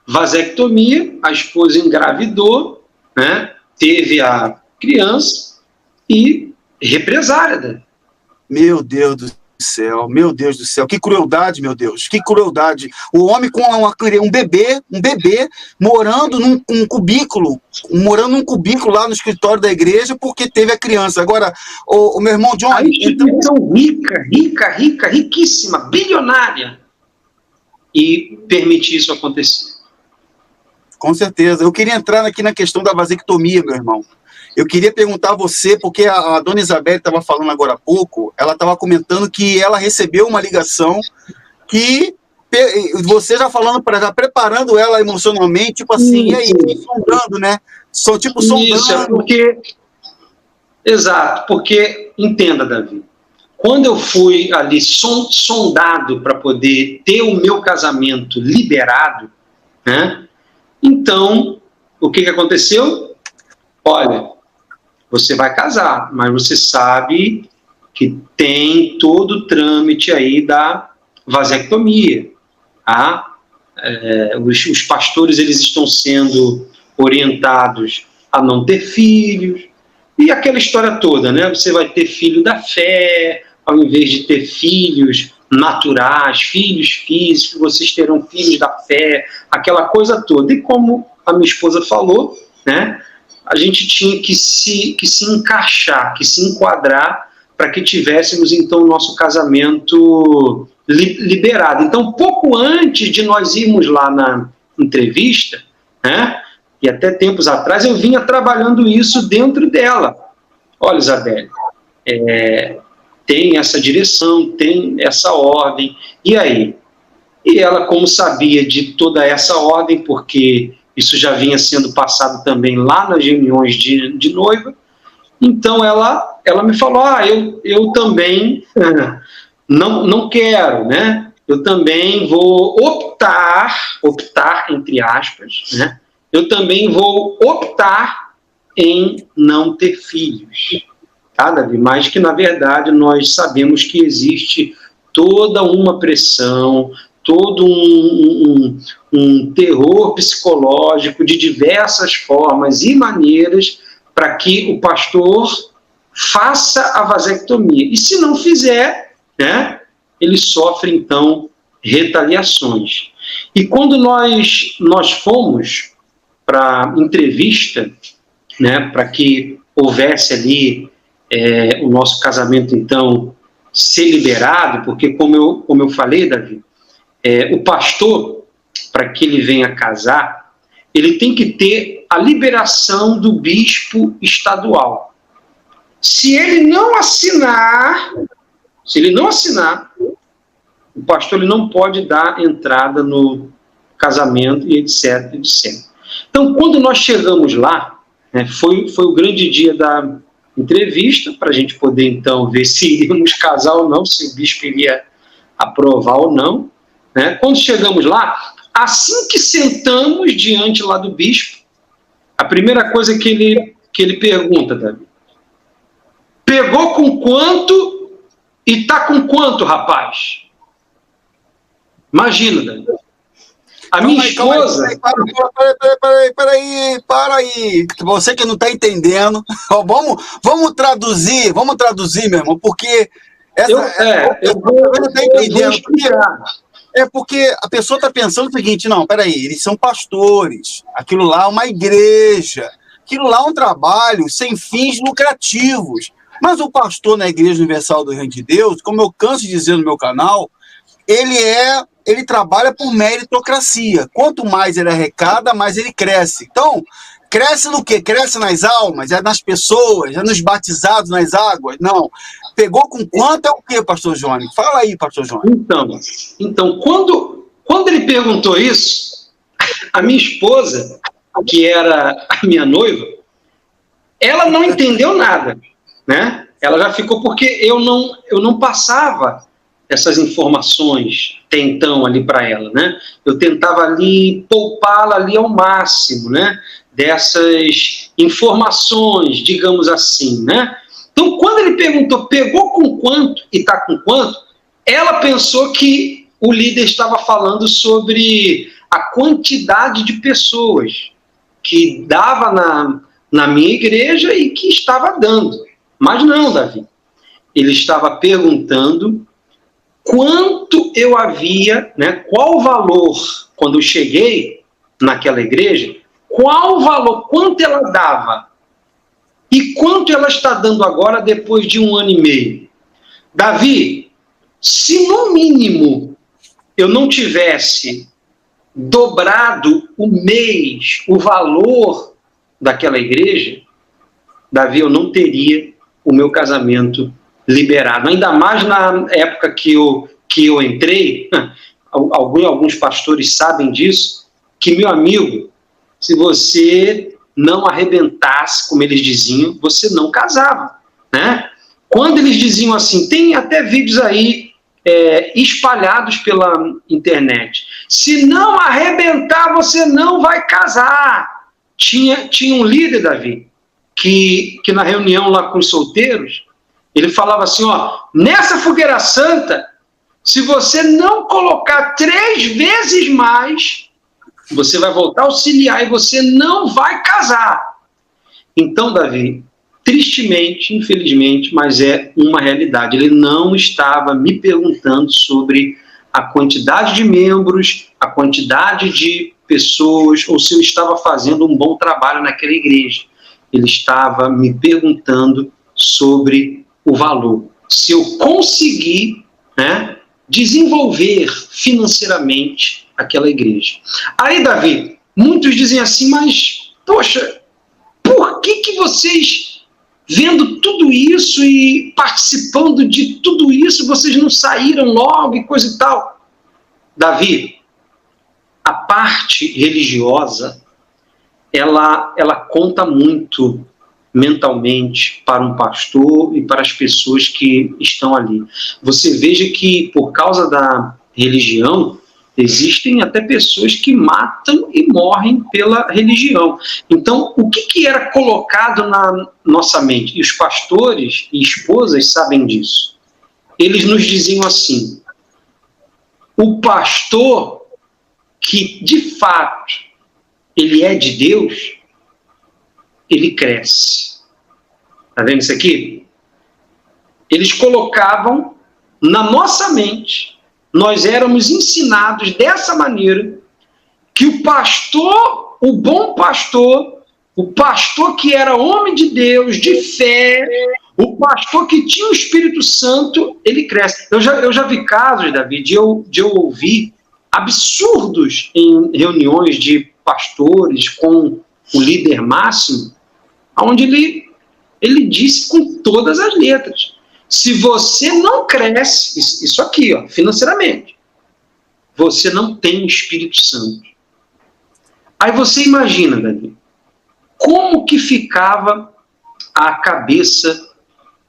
vasectomia, a esposa engravidou, né? Teve a criança e represária. Meu Deus do céu, que crueldade, meu Deus, que crueldade. O homem com um bebê morando num cubículo lá no escritório da igreja porque teve a criança. Agora, o meu irmão John... A instituição riquíssima, bilionária, e permitir isso acontecer. Com certeza. Eu queria entrar aqui na questão da vasectomia, meu irmão. Eu queria perguntar a você, porque a dona Isabel estava falando agora há pouco, ela estava comentando que ela recebeu uma ligação que você já falando para ela, preparando ela emocionalmente, tipo assim, e aí, sondando, né? Sondando. Isso, é porque... Exato, porque, entenda, Davi, quando eu fui ali sondado para poder ter o meu casamento liberado, né? Então, o que aconteceu? Olha, você vai casar, mas você sabe que tem todo o trâmite aí da vasectomia. Tá? Os pastores, eles estão sendo orientados a não ter filhos, e aquela história toda, né? Você vai ter filho da fé, ao invés de ter filhos naturais, filhos físicos, vocês terão filhos da fé, aquela coisa toda. E como a minha esposa falou, né? A gente tinha que se encaixar, que se enquadrar para que tivéssemos, então, o nosso casamento liberado. Então, pouco antes de nós irmos lá na entrevista, né, e até tempos atrás, eu vinha trabalhando isso dentro dela. Olha, Isabelle, tem essa direção, tem essa ordem, e aí? E ela, como sabia de toda essa ordem, porque isso já vinha sendo passado também lá nas reuniões de noiva, então ela me falou, eu também não quero, né? Eu também vou optar entre aspas, né? Eu também vou optar em não ter filhos, tá, Davi? Mas que, na verdade, nós sabemos que existe toda uma pressão, todo um terror psicológico de diversas formas e maneiras para que o pastor faça a vasectomia. E se não fizer, né, ele sofre, então, retaliações. E quando nós fomos para entrevista, né, para que houvesse ali o nosso casamento, então, ser liberado, porque, como eu falei, Davi, o pastor, para que ele venha casar, ele tem que ter a liberação do bispo estadual. Se ele não assinar, o pastor ele não pode dar entrada no casamento e etc, etc. Então, quando nós chegamos lá, né, foi o grande dia da entrevista, para a gente poder, então, ver se iríamos casar ou não, se o bispo iria aprovar ou não. Né? Quando chegamos lá, assim que sentamos diante lá do bispo, a primeira coisa que ele pergunta, Davi, pegou com quanto e tá com quanto, rapaz? Imagina, Davi. A minha esposa... Para aí. Você que não está entendendo, vamos traduzir, meu irmão, porque... eu vou explicar. Porque a pessoa está pensando o seguinte, não, peraí, eles são pastores, aquilo lá é uma igreja, aquilo lá é um trabalho sem fins lucrativos. Mas o pastor na Igreja Universal do Reino de Deus, como eu canso de dizer no meu canal, ele trabalha por meritocracia. Quanto mais ele arrecada, mais ele cresce. Então, cresce no quê? Cresce nas almas, nas pessoas, nos batizados nas águas? Não. Pegou com quanto é o quê, pastor Johnny? Fala aí, pastor Johnny. Então quando ele perguntou isso, a minha esposa, que era a minha noiva, ela não entendeu nada, né? Ela já ficou, porque eu não passava essas informações até então ali para ela, né? Eu tentava ali poupá-la ali ao máximo, né? Dessas informações, digamos assim, né? Então, quando ele perguntou, pegou com quanto e está com quanto, ela pensou que o líder estava falando sobre a quantidade de pessoas que dava na minha igreja e que estava dando. Mas não, Davi. Ele estava perguntando quanto eu havia, né, qual o valor, quando eu cheguei naquela igreja, qual o valor, quanto ela dava e quanto ela está dando agora depois de 1 ano e meio. Davi, se no mínimo eu não tivesse dobrado o mês, o valor daquela igreja, Davi, eu não teria o meu casamento liberado. Ainda mais na época que eu entrei, alguns pastores sabem disso, que, meu amigo, se você não arrebentasse, como eles diziam, você não casava, né? Quando eles diziam assim, tem até vídeos aí espalhados pela internet, se não arrebentar, você não vai casar. Tinha um líder, Davi, que na reunião lá com os solteiros, ele falava assim, ó, nessa fogueira santa, se você não colocar 3 vezes mais, você vai voltar a auxiliar e você não vai casar. Então, Davi, tristemente, infelizmente, mas é uma realidade. Ele não estava me perguntando sobre a quantidade de membros, a quantidade de pessoas, ou se eu estava fazendo um bom trabalho naquela igreja. Ele estava me perguntando sobre o valor. Se eu conseguir, né, desenvolver financeiramente aquela igreja. Aí, Davi, muitos dizem assim, mas, poxa, por que vocês, vendo tudo isso e participando de tudo isso, vocês não saíram logo e coisa e tal? Davi, a parte religiosa, ela conta muito mentalmente para um pastor e para as pessoas que estão ali. Você veja que, por causa da religião, existem até pessoas que matam e morrem pela religião. Então, o que era colocado na nossa mente? E os pastores e esposas sabem disso. Eles nos diziam assim, o pastor que, de fato, ele é de Deus, ele cresce. Está vendo isso aqui? Eles colocavam na nossa mente, nós éramos ensinados dessa maneira, que o pastor, o bom pastor, o pastor que era homem de Deus, de fé, o pastor que tinha o Espírito Santo, ele cresce. Eu já vi casos, Davi, de eu ouvir absurdos em reuniões de pastores com o líder máximo, onde ele disse com todas as letras, se você não cresce, isso aqui, ó, financeiramente, você não tem o Espírito Santo. Aí você imagina, Davi, como que ficava a cabeça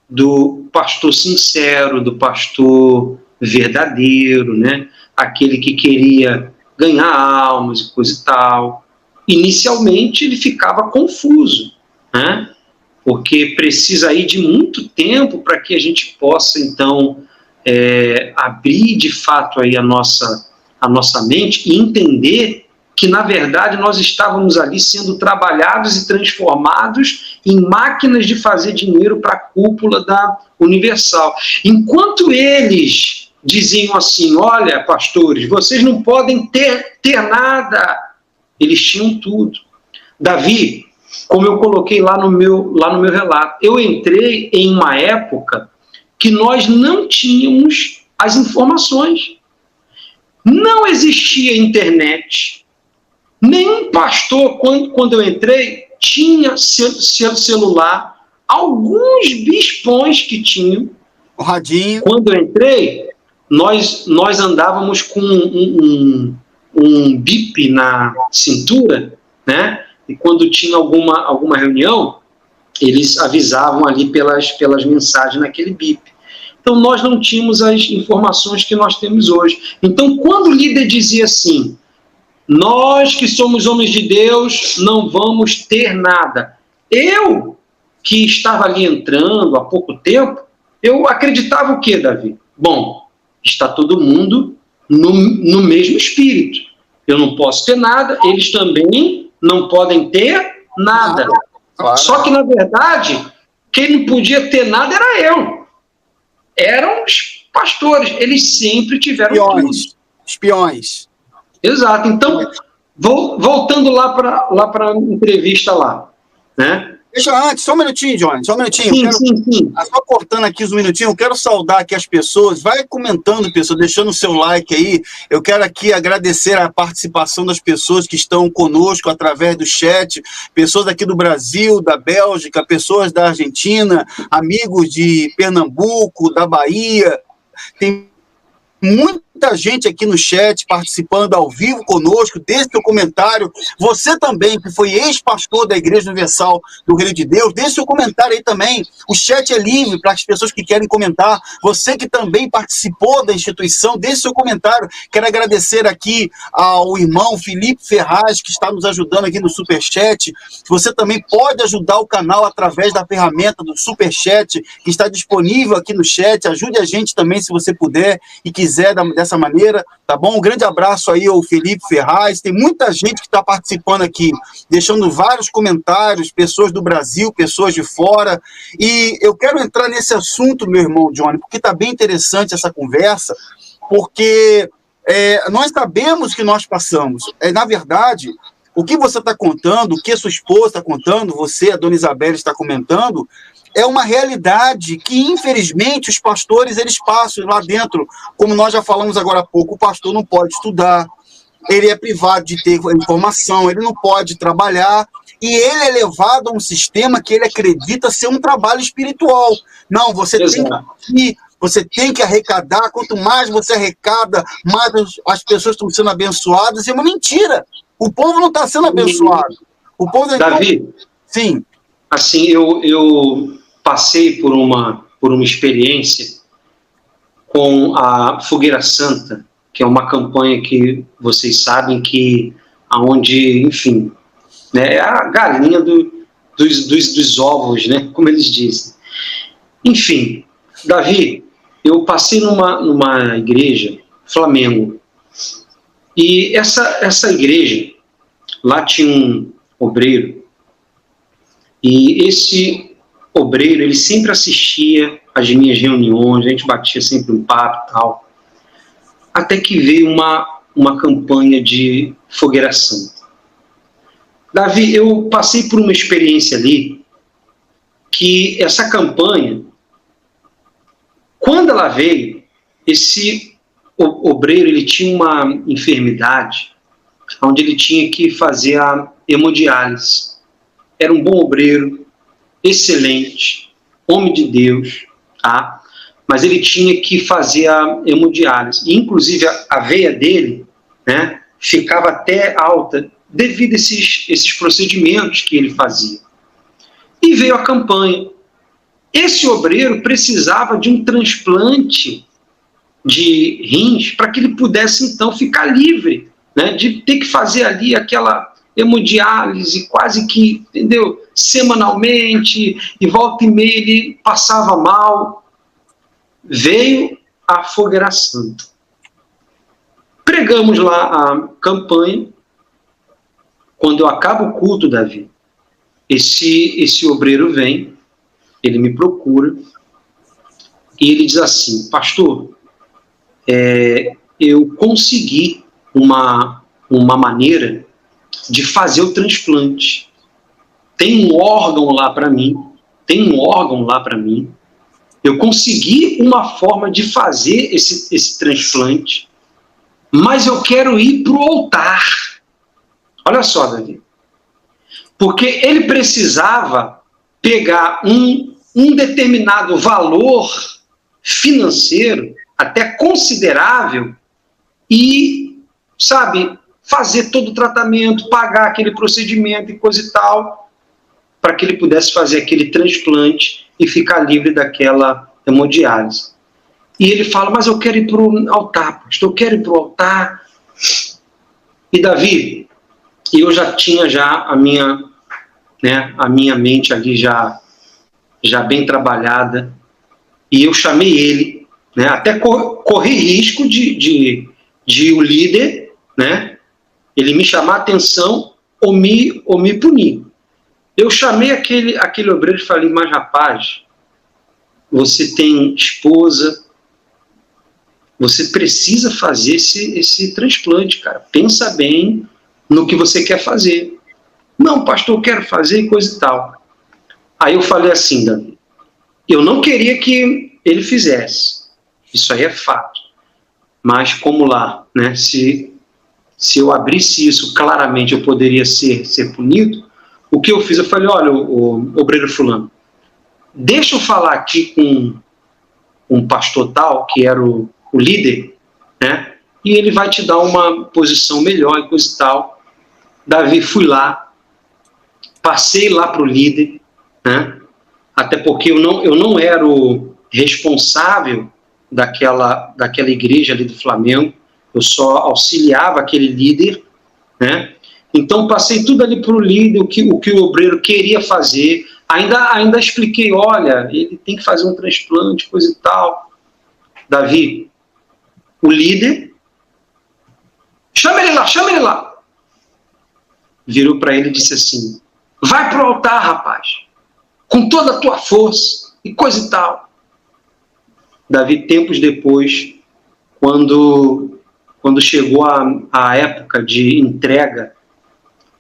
do pastor sincero, do pastor verdadeiro, né? Aquele que queria ganhar almas e coisa e tal. Inicialmente ele ficava confuso, né? Porque precisa aí de muito tempo para que a gente possa, então, abrir de fato aí a nossa mente e entender que, na verdade, nós estávamos ali sendo trabalhados e transformados em máquinas de fazer dinheiro para a cúpula da Universal. Enquanto eles diziam assim, olha, pastores, vocês não podem ter nada, eles tinham tudo. Davi, como eu coloquei lá no meu relato, eu entrei em uma época que nós não tínhamos as informações. Não existia internet. Nenhum pastor, quando eu entrei, tinha celular. Alguns bispões que tinham. O radinho. Quando eu entrei, nós andávamos com um bip na cintura, né? E quando tinha alguma reunião, eles avisavam ali pelas mensagens naquele bip. Então, nós não tínhamos as informações que nós temos hoje. Então, quando o líder dizia assim, nós que somos homens de Deus não vamos ter nada. Eu, que estava ali entrando há pouco tempo, eu acreditava o quê, Davi? Bom, está todo mundo no mesmo espírito. Eu não posso ter nada, eles também não podem ter nada. Claro. Só que, na verdade, quem não podia ter nada era eu. Eram os pastores, eles sempre tiveram espiões. Exato. Então, voltando lá para a entrevista lá, né? Deixa antes, só um minutinho, Johnny, só um minutinho. Sim. Só cortando aqui uns minutinhos, eu quero saudar aqui as pessoas, vai comentando, pessoal, deixando o seu like aí. Eu quero aqui agradecer a participação das pessoas que estão conosco através do chat, pessoas aqui do Brasil, da Bélgica, pessoas da Argentina, amigos de Pernambuco, da Bahia. Tem muita gente aqui no chat participando ao vivo conosco, deixe seu comentário. Você também, que foi ex-pastor da Igreja Universal do Reino de Deus, deixe seu comentário aí também. O chat é livre para as pessoas que querem comentar. Você que também participou da instituição, deixe seu comentário. Quero agradecer aqui ao irmão Felipe Ferraz, que está nos ajudando aqui no Superchat. Você também pode ajudar o canal através da ferramenta do Superchat, que está disponível aqui no chat. Ajude a gente também, se você puder e quiser dessa maneira, tá bom? Um grande abraço aí ao Felipe Ferraz. Tem muita gente que está participando aqui, deixando vários comentários, pessoas do Brasil, pessoas de fora. E eu quero entrar nesse assunto, meu irmão Johnny, porque está bem interessante essa conversa, porque nós sabemos que nós passamos. Na verdade, o que você está contando, o que a sua esposa está contando, você, a dona Isabela, está comentando, é uma realidade que, infelizmente, os pastores, eles passam lá dentro. Como nós já falamos agora há pouco, o pastor não pode estudar, ele é privado de ter informação, ele não pode trabalhar, e ele é levado a um sistema que ele acredita ser um trabalho espiritual. Não, você tem que arrecadar, quanto mais você arrecada, mais as pessoas estão sendo abençoadas. É uma mentira. O povo não está sendo abençoado. O povo Davi, sim. Assim, eu passei por uma experiência com a Fogueira Santa, que é uma campanha que vocês sabem que, aonde, enfim, né, é a galinha dos ovos, né, como eles dizem. Enfim, Davi, eu passei numa igreja, Flamengo, e essa igreja, lá tinha um obreiro, e esse obreiro, ele sempre assistia às minhas reuniões, a gente batia sempre um papo e tal, até que veio uma campanha de Fogueira Santa. Davi, eu passei por uma experiência ali, que essa campanha, quando ela veio, esse obreiro, ele tinha uma enfermidade, onde ele tinha que fazer a hemodiálise. Era um bom obreiro, excelente, homem de Deus, tá? Mas ele tinha que fazer a hemodiálise. E, inclusive, a veia dele, né, ficava até alta devido a esses procedimentos que ele fazia. E veio a campanha. Esse obreiro precisava de um transplante de rins para que ele pudesse, então, ficar livre, né, de ter que fazer ali aquela hemodiálise quase que, entendeu, semanalmente, e volta e meia ele passava mal. Veio a Fogueira Santa. Pregamos lá a campanha. Quando eu acabo o culto, Davi, esse obreiro vem, ele me procura, e ele diz assim: pastor, eu consegui uma maneira de fazer o transplante. Tem um órgão lá para mim, eu consegui uma forma de fazer esse transplante, mas eu quero ir para o altar. Olha só, Davi. Porque ele precisava pegar um determinado valor financeiro, até considerável, e, sabe, fazer todo o tratamento, pagar aquele procedimento e coisa e tal, para que ele pudesse fazer aquele transplante e ficar livre daquela hemodiálise. E ele fala, mas eu quero ir para o altar, pastor, eu quero ir para o altar. E Davi, eu já tinha a minha mente ali já bem trabalhada, e eu chamei ele, né, até corri risco de o líder, né, ele me chamar a atenção ou me punir. Eu chamei aquele obreiro e falei, mas rapaz, você tem esposa, você precisa fazer esse transplante, cara. Pensa bem no que você quer fazer. Não, pastor, eu quero fazer e coisa e tal. Aí eu falei assim, Davi, eu não queria que ele fizesse. Isso aí é fato. Mas como lá, né, se eu abrisse isso claramente, eu poderia ser punido. O que eu fiz? Eu falei, olha, o obreiro fulano, deixa eu falar aqui com um pastor tal, que era o líder, né? E ele vai te dar uma posição melhor e coisa e tal. Davi, fui lá, passei lá para o líder, né? Até porque eu não era o responsável daquela igreja ali do Flamengo, eu só auxiliava aquele líder, né? Então passei tudo ali para o líder, o que o obreiro queria fazer, ainda expliquei, olha, ele tem que fazer um transplante, coisa e tal. Davi, o líder, chama ele lá. Virou para ele e disse assim, vai pro altar, rapaz, com toda a tua força e coisa e tal. Davi, tempos depois, quando chegou a época de entrega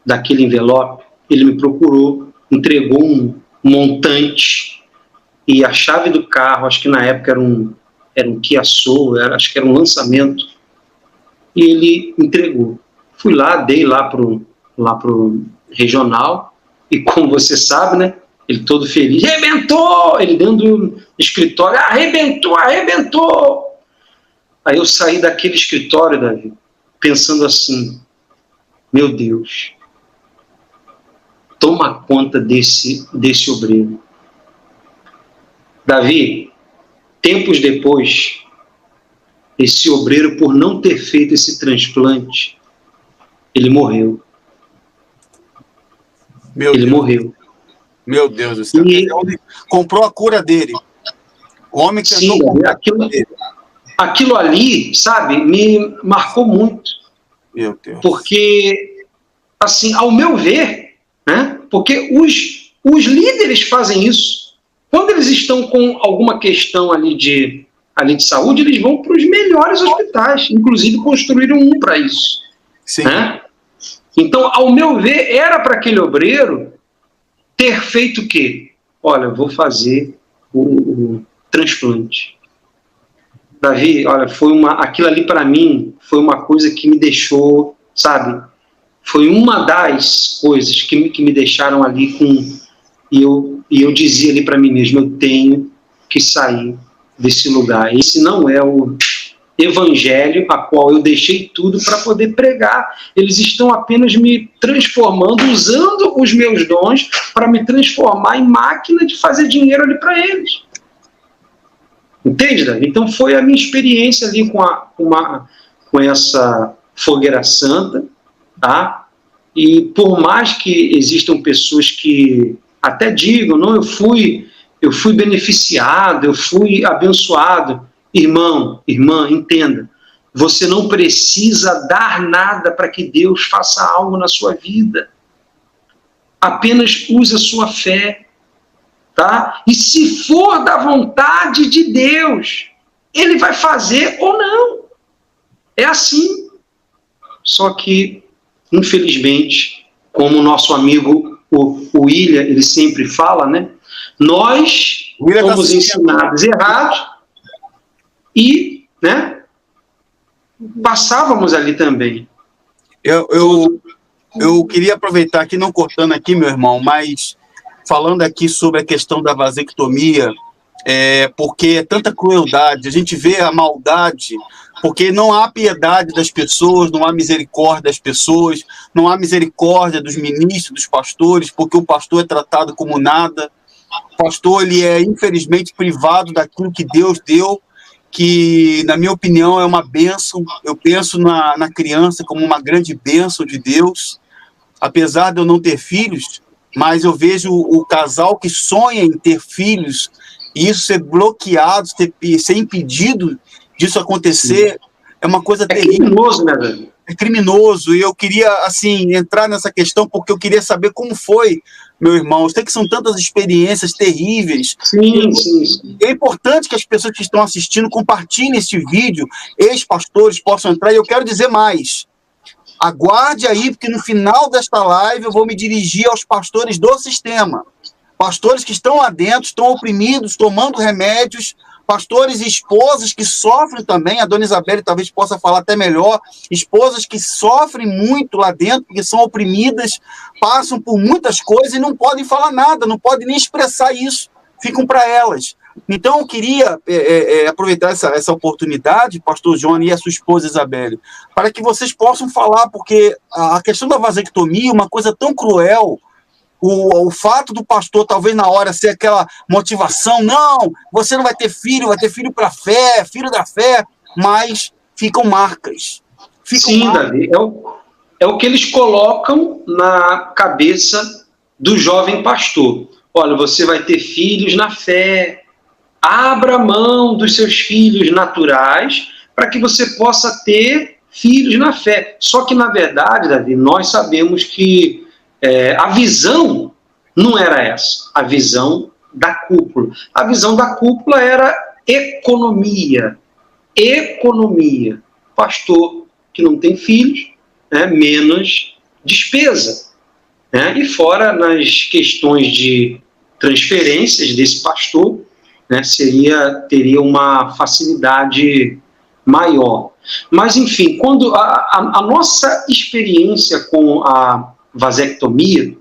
daquele envelope, ele me procurou, entregou um montante e a chave do carro, acho que na época era um Kia Soul, acho que era um lançamento, e ele entregou. Fui lá, dei lá pro regional, e como você sabe, né, ele todo feliz, arrebentou! Ele dentro do escritório, arrebentou! Aí eu saí daquele escritório, Davi, pensando assim, meu Deus, toma conta desse obreiro. Davi, tempos depois, esse obreiro, por não ter feito ele morreu. Morreu. Meu Deus do céu. Comprou a cura dele. O homem que sim, aquilo ali, sabe, me marcou muito. Meu Deus. Porque, assim, ao meu ver, né, porque os líderes fazem isso. Quando eles estão com alguma questão ali de saúde, eles vão para os melhores hospitais, inclusive construíram um para isso. Sim. Né? Então, ao meu ver, era para aquele obreiro ter feito o quê? Olha, eu vou fazer o transplante. Davi, olha, aquilo ali para mim foi uma coisa que me deixou, sabe? Foi uma das coisas que me deixaram ali com... E eu dizia ali para mim mesmo, eu tenho que sair desse lugar. Esse não é o evangelho a qual eu deixei tudo para poder pregar. Eles estão apenas me transformando, usando os meus dons para me transformar em máquina de fazer dinheiro ali para eles. Entende, Davi? Então foi a minha experiência ali com essa fogueira santa, tá? E por mais que existam pessoas que até digam, não, eu fui beneficiado, eu fui abençoado. Irmão, irmã, entenda, você não precisa dar nada para que Deus faça algo na sua vida. Apenas use a sua fé, tá? E se for da vontade de Deus, Ele vai fazer ou não. É assim. Só que, infelizmente, como o nosso amigo, o William, ele sempre fala, né? Nós fomos ensinados errados e, né, passávamos ali também. Eu queria aproveitar aqui, não cortando aqui, meu irmão, mas falando aqui sobre a questão da vasectomia, porque é tanta crueldade, a gente vê a maldade, porque não há piedade das pessoas, não há misericórdia das pessoas, não há misericórdia dos ministros, dos pastores, porque o pastor é tratado como nada. O pastor, ele é infelizmente privado daquilo que Deus deu, que, na minha opinião, é uma bênção. Eu penso na criança como uma grande bênção de Deus, apesar de eu não ter filhos, mas eu vejo o casal que sonha em ter filhos, e isso ser bloqueado, ser impedido disso acontecer, é uma coisa terrível. É criminoso, né, velho? É criminoso, e eu queria, assim, entrar nessa questão, porque eu queria saber como foi, meu irmão. Eu sei que são tantas experiências terríveis. Sim. É importante que as pessoas que estão assistindo compartilhem esse vídeo, ex-pastores possam entrar, e eu quero dizer mais. Aguarde aí, porque no final desta live eu vou me dirigir aos pastores do sistema. Pastores que estão lá dentro, estão oprimidos, tomando remédios, pastores e esposas que sofrem também, a dona Isabelle talvez possa falar até melhor, esposas que sofrem muito lá dentro, porque são oprimidas, passam por muitas coisas e não podem falar nada, não podem nem expressar isso, ficam para elas. Então, eu queria aproveitar essa oportunidade, pastor Johnny e a sua esposa Isabelle, para que vocês possam falar, porque a questão da vasectomia é uma coisa tão cruel. O fato do pastor, talvez na hora, ser aquela motivação, não, você não vai ter filho, vai ter filho para fé, filho da fé, mas ficam marcas. Sim, Davi, é o que eles colocam na cabeça do jovem pastor. Olha, você vai ter filhos na fé, abra mão dos seus filhos naturais para que você possa ter filhos na fé. Só que, na verdade, Davi, nós sabemos que a visão não era essa, a visão da cúpula. A visão da cúpula era economia. Pastor que não tem filhos, menos despesa. E fora nas questões de transferências desse pastor, teria uma facilidade maior. Mas, enfim, quando a nossa experiência com a vasectomia,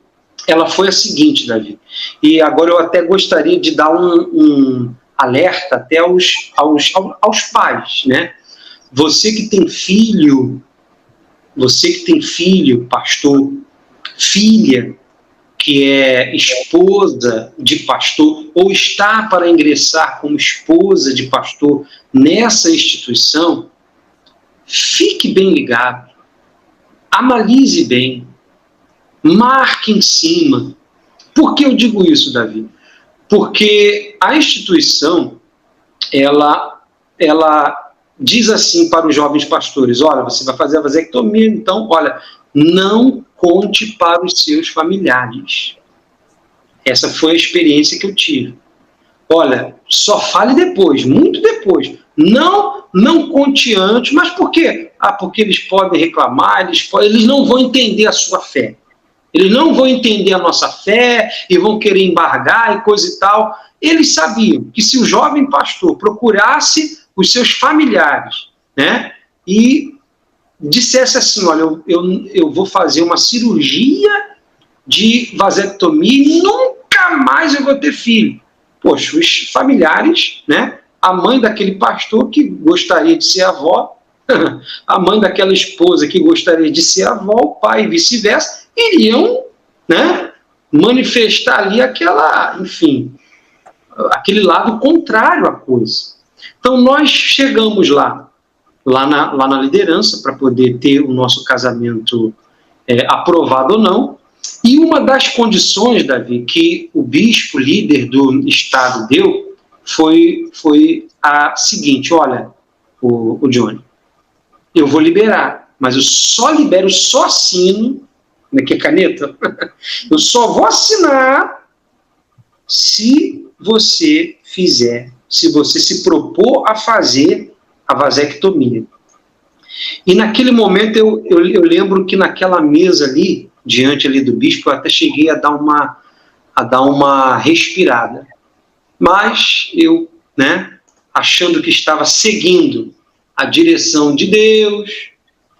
ela foi a seguinte, Davi, e agora eu até gostaria de dar um alerta até aos pais, né? Você que tem filho, pastor, filha, que é esposa de pastor, ou está para ingressar como esposa de pastor nessa instituição, fique bem ligado, analise bem, marque em cima. Por que eu digo isso, Davi? Porque a instituição, ela diz assim para os jovens pastores, olha, você vai fazer a vasectomia, então, olha, não conte para os seus familiares. Essa foi a experiência que eu tive. Olha, só fale depois, muito depois. Não conte antes, mas por quê? Porque eles podem reclamar, eles não vão entender a sua fé. Eles não vão entender a nossa fé e vão querer embargar e coisa e tal. Eles sabiam que se o jovem pastor procurasse os seus familiares, né, e dissesse assim, olha, eu vou fazer uma cirurgia de vasectomia e nunca mais eu vou ter filho. Poxa, os familiares, né, a mãe daquele pastor que gostaria de ser avó, a mãe daquela esposa que gostaria de ser avó, o pai e vice-versa, iriam, né, manifestar ali aquele lado contrário à coisa. Então nós chegamos lá na liderança para poder ter o nosso casamento aprovado ou não, e uma das condições, Davi, que o bispo líder do estado deu foi a seguinte, olha, o Johnny, eu vou liberar, mas eu só assino, que é caneta, eu só vou assinar se você se propor a fazer a vasectomia. E naquele momento eu lembro que naquela mesa ali, diante ali do bispo, eu até cheguei a dar uma respirada. Mas eu, achando que estava seguindo a direção de Deus,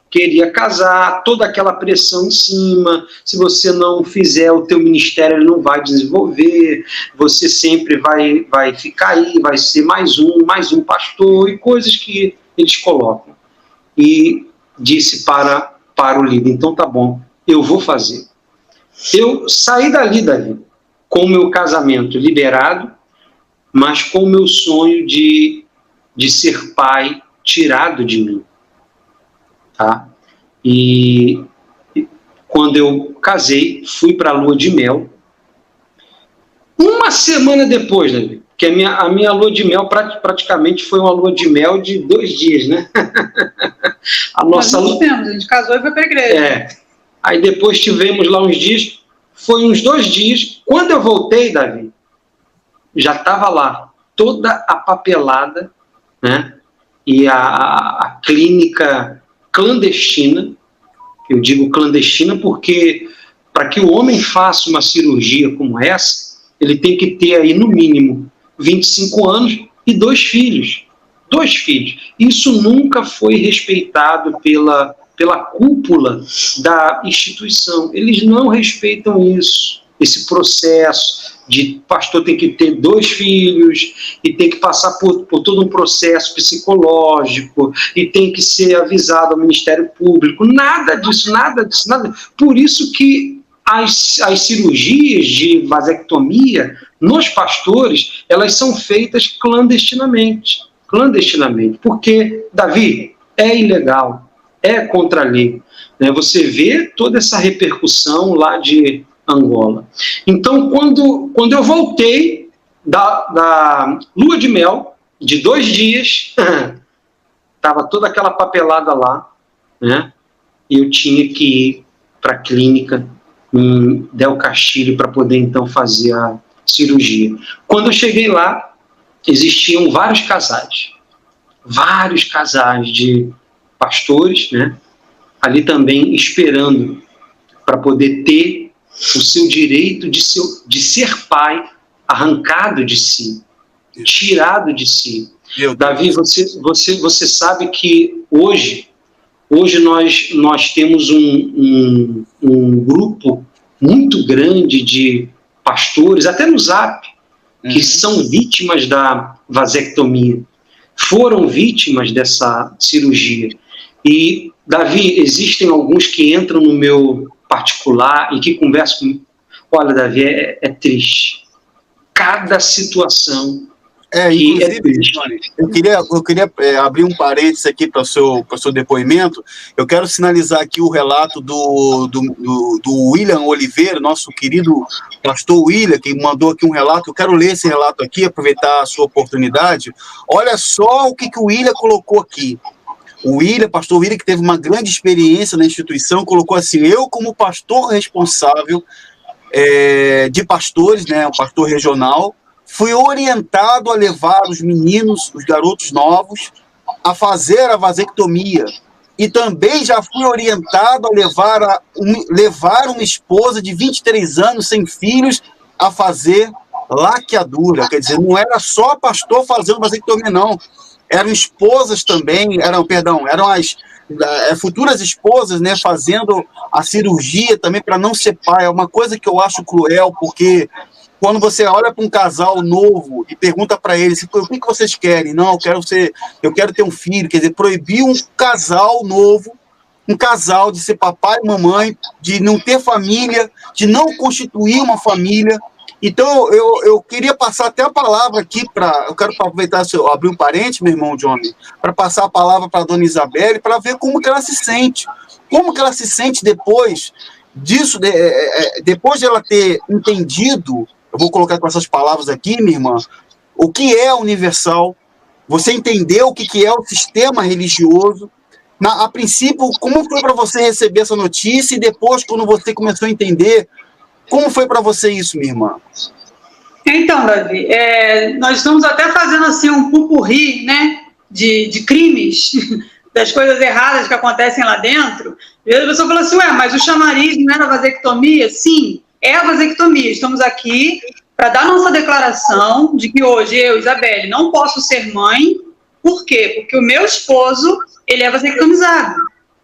queria casar, toda aquela pressão em cima, se você não fizer o teu ministério, ele não vai desenvolver, você sempre vai ficar aí, vai ser mais um pastor, e coisas que eles colocam. E disse para o líder, então tá bom, eu vou fazer. Eu saí dali, Davi, com o meu casamento liberado, mas com o meu sonho de de ser pai tirado de mim. Tá? E quando eu casei, fui para a lua de mel. Uma semana depois, né, que a minha lua de mel praticamente foi uma lua de mel de 2 dias, né? A gente casou e foi para a igreja. Aí depois tivemos lá uns dias, foi uns 2 dias. Quando eu voltei, Davi, já estava lá toda a papelada, né? E a clínica clandestina. Eu digo clandestina porque para que o homem faça uma cirurgia como essa, ele tem que ter aí no mínimo 25 anos e 2 filhos. 2 filhos. Isso nunca foi respeitado pela cúpula da instituição. Eles não respeitam isso, esse processo de pastor tem que ter 2 filhos e tem que passar por todo um processo psicológico e tem que ser avisado ao Ministério Público. Nada disso, nada disso, nada. Por isso que as cirurgias de vasectomia nos pastores, elas são feitas clandestinamente. Porque, Davi, é ilegal, é contra a lei. Né? Você vê toda essa repercussão lá de Angola. Então, quando eu voltei da lua de mel, de 2 dias, estava toda aquela papelada lá, né? E eu tinha que ir para a clínica em Del Castilho para poder, então, fazer a cirurgia. Quando eu cheguei lá, existiam vários casais de pastores, né? Ali também esperando para poder ter o seu direito de ser pai arrancado de si, tirado de si. Davi, você sabe que hoje nós temos um grupo muito grande de pastores, até no Zap, que são vítimas da vasectomia, foram vítimas dessa cirurgia. E, Davi, existem alguns que entram no meu particular e que conversam comigo. Olha, Davi, é triste. Cada situação inclusive, eu queria abrir um parênteses aqui para o seu depoimento. Eu quero sinalizar aqui o relato do William Oliveira, nosso querido pastor William, que mandou aqui um relato. Eu quero ler esse relato aqui, aproveitar a sua oportunidade. Olha só o que o William colocou aqui. O William, pastor William, que teve uma grande experiência na instituição, colocou assim: eu, como pastor responsável de pastores, né, um pastor regional, fui orientado a levar os meninos, os garotos novos, a fazer a vasectomia. E também já fui orientado a levar uma esposa de 23 anos, sem filhos, a fazer laqueadura. Quer dizer, não era só pastor fazendo vasectomia, não. Eram esposas também, eram as futuras esposas, né, fazendo a cirurgia também para não ser pai. É uma coisa que eu acho cruel, porque quando você olha para um casal novo e pergunta para eles o que vocês querem, não, eu quero ter um filho, quer dizer, proibir um casal novo, um casal de ser papai e mamãe, de não ter família, de não constituir uma família. Então, eu queria passar até a palavra aqui eu quero aproveitar, abrir um parênteses, meu irmão Johnny, para passar a palavra para a dona Isabelle, para ver como que ela se sente. Como que ela se sente depois disso, depois de ela ter entendido, eu vou colocar com essas palavras aqui, minha irmã, o que é universal, você entendeu o que é o sistema religioso. A princípio, como foi para você receber essa notícia e depois, quando você começou a entender, como foi para você isso, minha irmã? Então, Davi, nós estamos até fazendo assim um pupurri, né, de crimes, das coisas erradas que acontecem lá dentro. E a pessoa falou assim: mas o chamariz não era a vasectomia? Sim, é a vasectomia. Estamos aqui para dar nossa declaração de que hoje eu, Isabelle, não posso ser mãe. Por quê? Porque o meu esposo, ele é vasectomizado.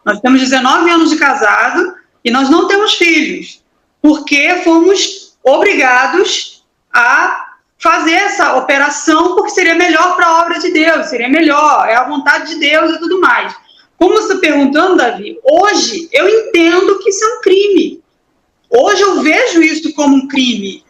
Nós temos 19 anos de casado e nós não temos filhos, porque fomos obrigados a fazer essa operação porque seria melhor para a obra de Deus, seria melhor, é a vontade de Deus e tudo mais. Como você está perguntando, Davi, hoje eu entendo que isso é um crime. Hoje eu vejo isso como um crime.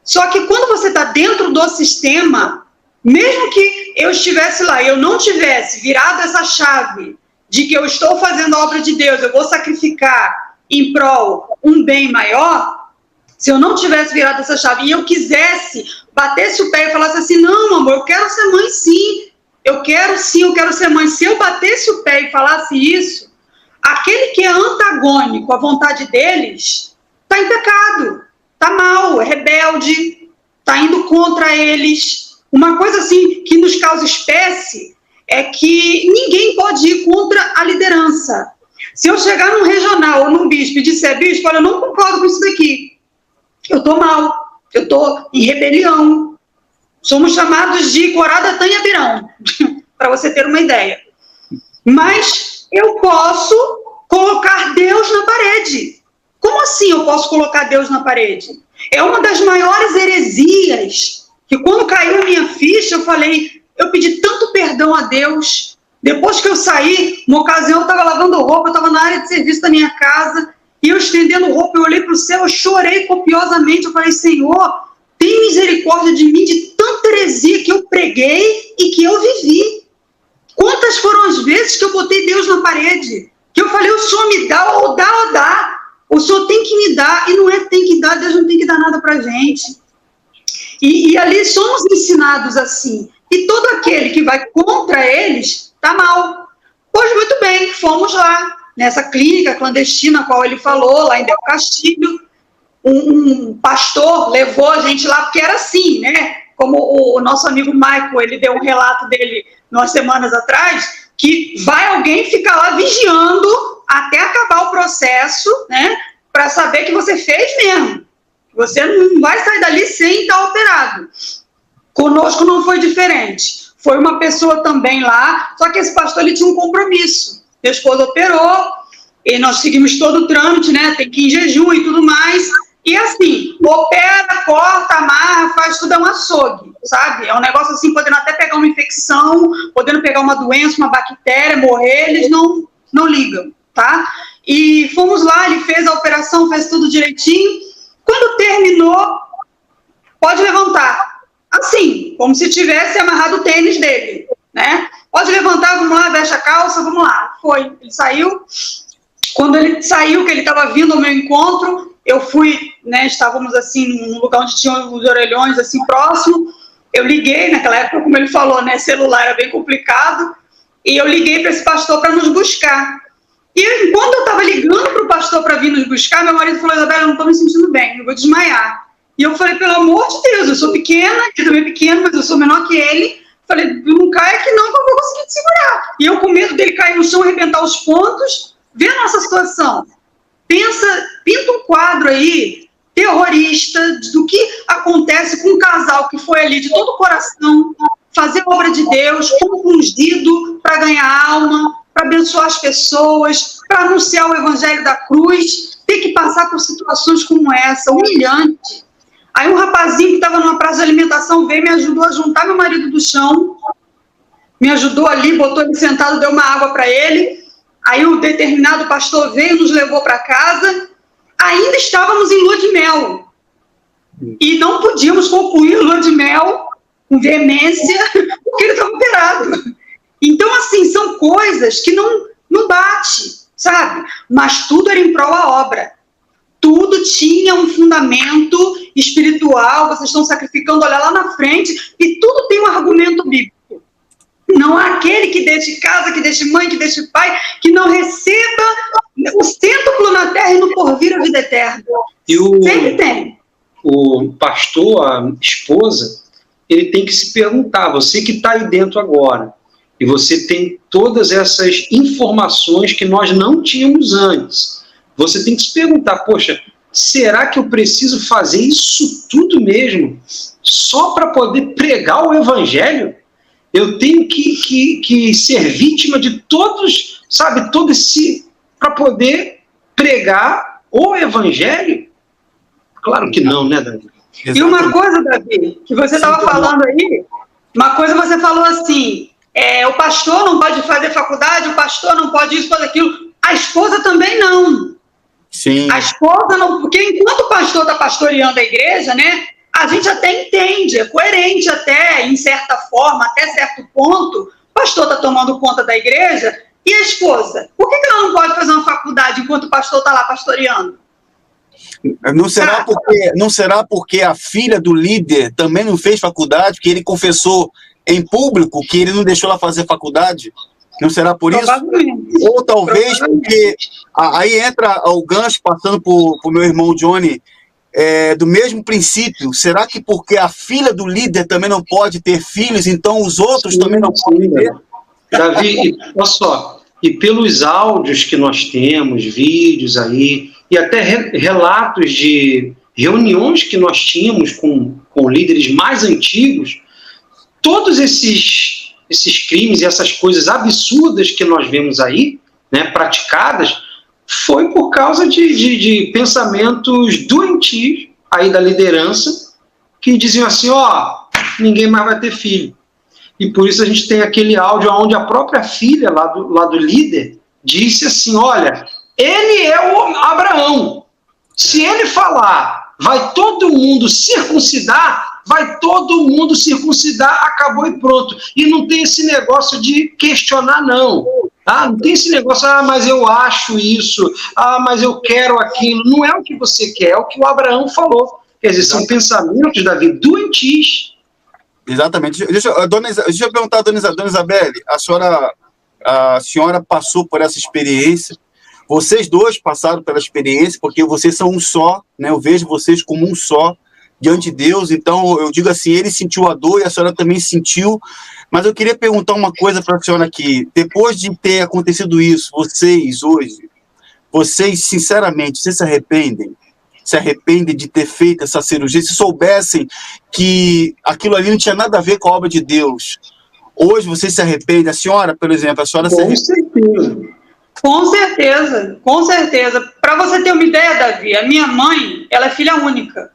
Só que quando você está dentro do sistema, Mesmo que eu estivesse lá e eu não tivesse virado essa chave de que eu estou fazendo a obra de Deus, eu vou sacrificar em prol um bem maior, se eu não tivesse virado essa chave e eu quisesse, batesse o pé e falasse assim, não, amor, eu quero ser mãe sim, eu quero ser mãe. Se eu batesse o pé e falasse isso, aquele que é antagônico à vontade deles, está em pecado, está mal, é rebelde, está indo contra eles. Uma coisa assim que nos causa espécie é que ninguém pode ir contra a liderança. Se eu chegar num regional ou num bispo e disser, bispo, olha, eu não concordo com isso daqui, eu estou mal, eu estou em rebelião. Somos chamados de Corá, Datã e Abirão, para você ter uma ideia. Mas eu posso colocar Deus na parede. Como assim eu posso colocar Deus na parede? É uma das maiores heresias, que quando caiu a minha ficha, eu falei, eu pedi tanto perdão a Deus. Depois que eu saí, uma ocasião eu estava lavando roupa, eu estava na área de serviço da minha casa, e eu estendendo roupa, eu olhei para o céu, eu chorei copiosamente, eu falei, Senhor, tem misericórdia de mim, de tanta heresia que eu preguei e que eu vivi. Quantas foram as vezes que eu botei Deus na parede? Que eu falei, o Senhor me dá, ou dá. O Senhor tem que me dar, e não é tem que dar, Deus não tem que dar nada pra gente. E ali somos ensinados assim. E todo aquele que vai contra eles, tá mal. Pois muito bem, fomos lá, nessa clínica clandestina, a qual ele falou, lá em Del Castilho. Um pastor levou a gente lá, porque era assim, né? Como o nosso amigo Michael, ele deu um relato dele umas semanas atrás, que vai alguém ficar lá vigiando até acabar o processo, né? Para saber que você fez mesmo. Você não vai sair dali sem estar alterado. Conosco não foi diferente. Foi uma pessoa também lá, só que esse pastor ele tinha um compromisso. Minha esposa operou, e nós seguimos todo o trâmite, né? Tem que ir em jejum e tudo mais. E assim, opera, corta, amarra, faz tudo, é um açougue, sabe? É um negócio assim, podendo até pegar uma infecção, podendo pegar uma doença, uma bactéria, morrer, eles não ligam, tá? E fomos lá, ele fez a operação, fez tudo direitinho. Quando terminou, pode levantar. Assim, como se tivesse amarrado o tênis dele, né? Pode levantar, vamos lá, veste a calça, vamos lá. Foi, ele saiu. Quando ele saiu, que ele estava vindo ao meu encontro, eu fui, né, estávamos assim, num lugar onde tinha os orelhões, assim, próximo. Eu liguei, naquela época, como ele falou, né, celular era bem complicado, e eu liguei para esse pastor para nos buscar. E enquanto eu estava ligando para o pastor para vir nos buscar, meu marido falou, Isabela, eu não estou me sentindo bem, eu vou desmaiar. E eu falei, pelo amor de Deus, eu sou pequena, ele também é pequeno, mas eu sou menor que ele. Falei, não caia aqui não, que eu vou conseguir te segurar. E eu com medo dele cair no chão, arrebentar os pontos, vê a nossa situação. Pinta um quadro aí, terrorista, do que acontece com um casal que foi ali de todo o coração, fazer a obra de Deus, compungido para ganhar alma, para abençoar as pessoas, para anunciar o evangelho da cruz, ter que passar por situações como essa, humilhante. Aí um rapazinho que estava numa praça de alimentação veio e me ajudou a juntar meu marido do chão, me ajudou ali, botou ele sentado, deu uma água para ele. Aí o determinado pastor veio, nos levou para casa. Ainda estávamos em lua de mel. E não podíamos concluir lua de mel com veemência, porque ele estava operado. Então, assim, são coisas que não bate, sabe? Mas tudo era em prol da obra. Tudo tinha um fundamento espiritual, vocês estão sacrificando, olha lá na frente, e tudo tem um argumento bíblico. Não há aquele que deixe casa, que deixe mãe, que deixe pai, que não receba o cêntuplo na terra e no porvir a vida eterna. Sempre tem. O pastor, a esposa, ele tem que se perguntar, você que está aí dentro agora, e você tem todas essas informações que nós não tínhamos antes, você tem que se perguntar, poxa, será que eu preciso fazer isso tudo mesmo só para poder pregar o evangelho? Eu tenho que ser vítima de todos, sabe, todo esse, para poder pregar o evangelho? Claro que não, né, Davi? E uma coisa, Davi, que você estava falando aí, uma coisa você falou assim, o pastor não pode fazer faculdade, o pastor não pode isso, pode aquilo, a esposa também não. Sim. A esposa não, porque enquanto o pastor está pastoreando a igreja, né, a gente até entende, é coerente até, certa forma, até certo ponto, o pastor está tomando conta da igreja, e a esposa? Por que ela não pode fazer uma faculdade enquanto o pastor está lá pastoreando? Não será porque a filha do líder também não fez faculdade, porque ele confessou em público que ele não deixou ela fazer faculdade? Não será por isso? Ou talvez porque aí entra o gancho, passando para o meu irmão Johnny, do mesmo princípio. Será que porque a filha do líder também não pode ter filhos, então os outros também não podem ter? Davi, olha só, e pelos áudios que nós temos, vídeos aí, e até relatos de reuniões que nós tínhamos com líderes mais antigos, todos esses crimes e essas coisas absurdas que nós vemos aí, né, praticadas, foi por causa de pensamentos doentios aí da liderança, que diziam assim, ninguém mais vai ter filho. E por isso a gente tem aquele áudio onde a própria filha lá do líder disse assim, olha, ele é o Abraão. Se ele falar, vai todo mundo circuncidar, vai todo mundo circuncidar, acabou e pronto. E não tem esse negócio de questionar, não. Não tem esse negócio, mas eu acho isso, mas eu quero aquilo. Não é o que você quer, é o que o Abraão falou. Quer dizer, são pensamentos, Davi, doentios. Exatamente. Deixa eu perguntar, dona Isabelle, a senhora passou por essa experiência, vocês dois passaram pela experiência, porque vocês são um só, né? Eu vejo vocês como um só diante de Deus, então eu digo assim, ele sentiu a dor e a senhora também sentiu, mas eu queria perguntar uma coisa para a senhora aqui, depois de ter acontecido isso, vocês sinceramente, vocês se arrependem de ter feito essa cirurgia, se soubessem que aquilo ali não tinha nada a ver com a obra de Deus, hoje vocês se arrependem? A senhora, por exemplo, se arrepende? Com certeza. Para você ter uma ideia, Davi, a minha mãe, ela é filha única.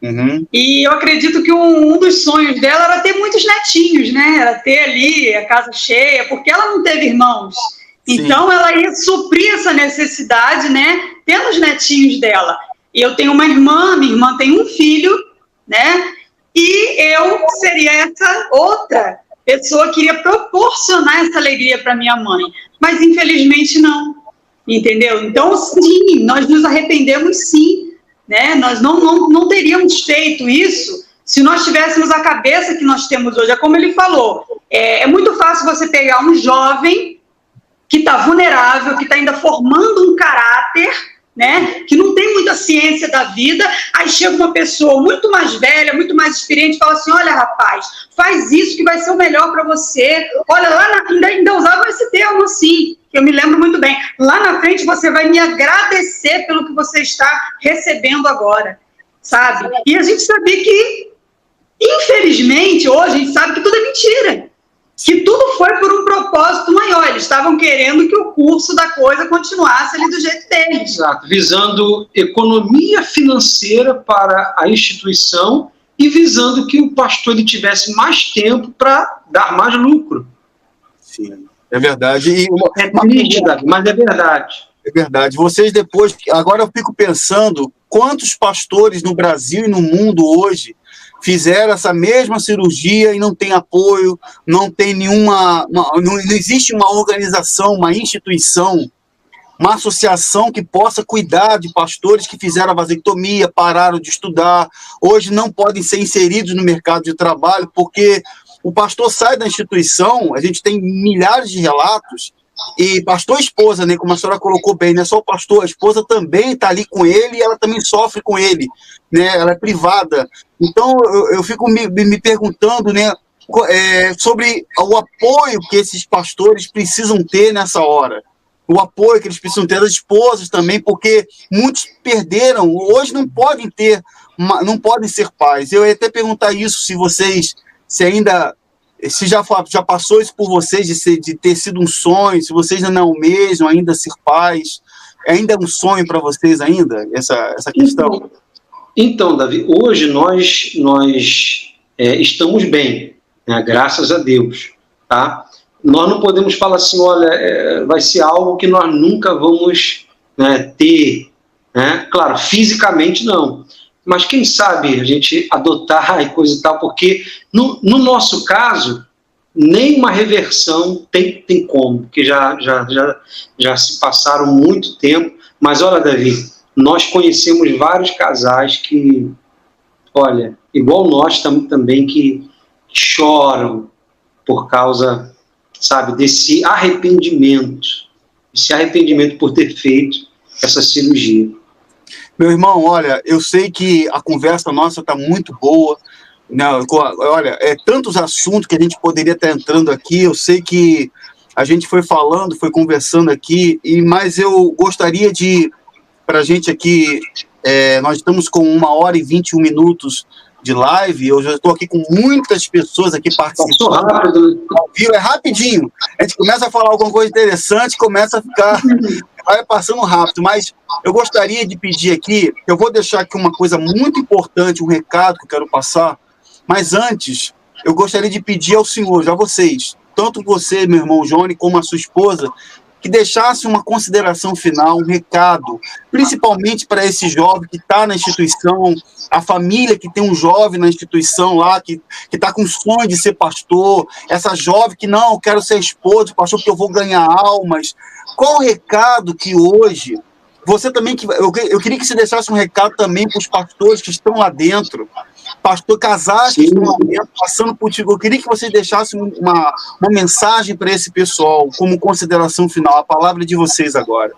Uhum. E eu acredito que um dos sonhos dela era ter muitos netinhos, né? Era ter ali a casa cheia, porque ela não teve irmãos. Sim. Então ela ia suprir essa necessidade, né? Tendo os netinhos dela. E eu tenho uma irmã, minha irmã tem um filho, né? E eu seria essa outra pessoa que iria proporcionar essa alegria para minha mãe. Mas infelizmente não, entendeu? Então sim, nós nos arrependemos sim, né? Nós não teríamos feito isso se nós tivéssemos a cabeça que nós temos hoje. É como ele falou, é muito fácil você pegar um jovem que está vulnerável, que está ainda formando um caráter, né, que não tem muita ciência da vida, aí chega uma pessoa muito mais velha, muito mais experiente, e fala assim, olha rapaz, faz isso que vai ser o melhor para você, olha, ainda usavam esse termo assim, que eu me lembro muito bem, lá na frente você vai me agradecer pelo que você está recebendo agora, sabe? E a gente sabia que, infelizmente, hoje a gente sabe que tudo é mentira, que tudo foi por um propósito maior. Eles estavam querendo que o curso da coisa continuasse ali do jeito deles. Exato, visando economia financeira para a instituição e visando que o pastor ele tivesse mais tempo para dar mais lucro. Sim, é verdade. É triste, Davi, mas é verdade. É verdade. Vocês depois... Agora eu fico pensando quantos pastores no Brasil e no mundo hoje fizeram essa mesma cirurgia e não tem apoio, não tem não existe uma organização, uma instituição, uma associação que possa cuidar de pastores que fizeram a vasectomia, pararam de estudar, hoje não podem ser inseridos no mercado de trabalho, porque o pastor sai da instituição, a gente tem milhares de relatos, e pastor e esposa, né, como a senhora colocou bem, não é só o pastor, a esposa também está ali com ele e ela também sofre com ele, né, ela é privada. Então eu fico me perguntando, né, sobre o apoio que esses pastores precisam ter nessa hora, o apoio que eles precisam ter das esposas também, porque muitos perderam, hoje não podem ser pais. Eu ia até perguntar isso, se já passou isso por vocês, de ter sido um sonho, se vocês não almejam ainda ser pais, ainda é um sonho para vocês ainda, essa questão? Então, Davi, hoje nós estamos bem, né, graças a Deus, tá? Nós não podemos falar assim, olha, vai ser algo que nós nunca vamos, né, ter, né? Claro, fisicamente não, mas quem sabe a gente adotar e coisa e tal, porque no nosso caso, nem uma reversão tem como, porque já se passaram muito tempo. Mas olha, Davi, nós conhecemos vários casais que, olha, igual nós também, que choram por causa, sabe, desse arrependimento por ter feito essa cirurgia. Meu irmão, olha, eu sei que a conversa nossa está muito boa. Não, olha, tantos assuntos que a gente poderia estar entrando aqui. Eu sei que a gente foi falando, foi conversando aqui, mas eu gostaria de, para a gente aqui, nós estamos com 1h21 de live. Eu já estou aqui com muitas pessoas aqui participando. Rápido. É rapidinho. A gente começa a falar alguma coisa interessante, começa a ficar... vai passando rápido, mas eu gostaria de pedir aqui, eu vou deixar aqui uma coisa muito importante, um recado que eu quero passar, mas antes, eu gostaria de pedir ao senhor, a vocês, tanto você, meu irmão Johnny, como a sua esposa, que deixasse uma consideração final, um recado, principalmente para esse jovem que está na instituição, a família que tem um jovem na instituição lá, que está com sonho de ser pastor, essa jovem que não, eu quero ser esposa de pastor porque eu vou ganhar almas. Qual o recado que hoje, você também, eu queria que você deixasse um recado também para os pastores que estão lá dentro, casais que estão lá dentro, passando por ti. Eu queria que você deixasse uma mensagem para esse pessoal, como consideração final. A palavra é de vocês agora.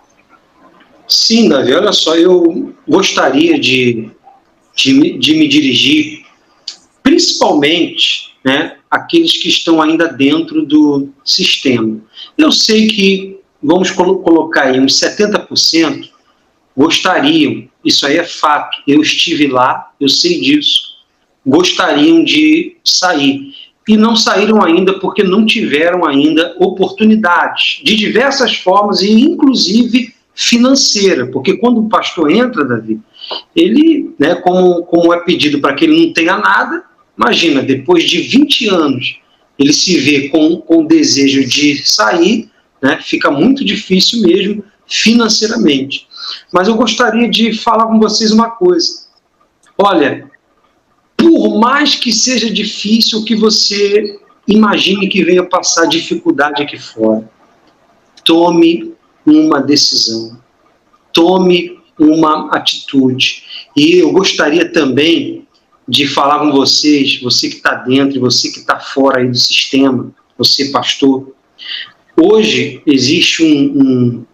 Sim, Davi, olha só, eu gostaria de me dirigir, principalmente, né, aqueles que estão ainda dentro do sistema. Eu sei que, vamos colocar aí, uns 70% gostariam, isso aí é fato, eu estive lá, eu sei disso, gostariam de sair. E não saíram ainda porque não tiveram ainda oportunidades, de diversas formas, e inclusive financeira, porque quando o pastor entra, Davi, ele, né, como é pedido para que ele não tenha nada, imagina, depois de 20 anos, ele se vê com o desejo de sair, né, fica muito difícil mesmo financeiramente. Mas eu gostaria de falar com vocês uma coisa. Olha, por mais que seja difícil, que você imagine que venha passar dificuldade aqui fora, tome uma decisão, tome uma atitude. E eu gostaria também de falar com vocês, você que está dentro e você que está fora aí do sistema, você pastor. Hoje existe um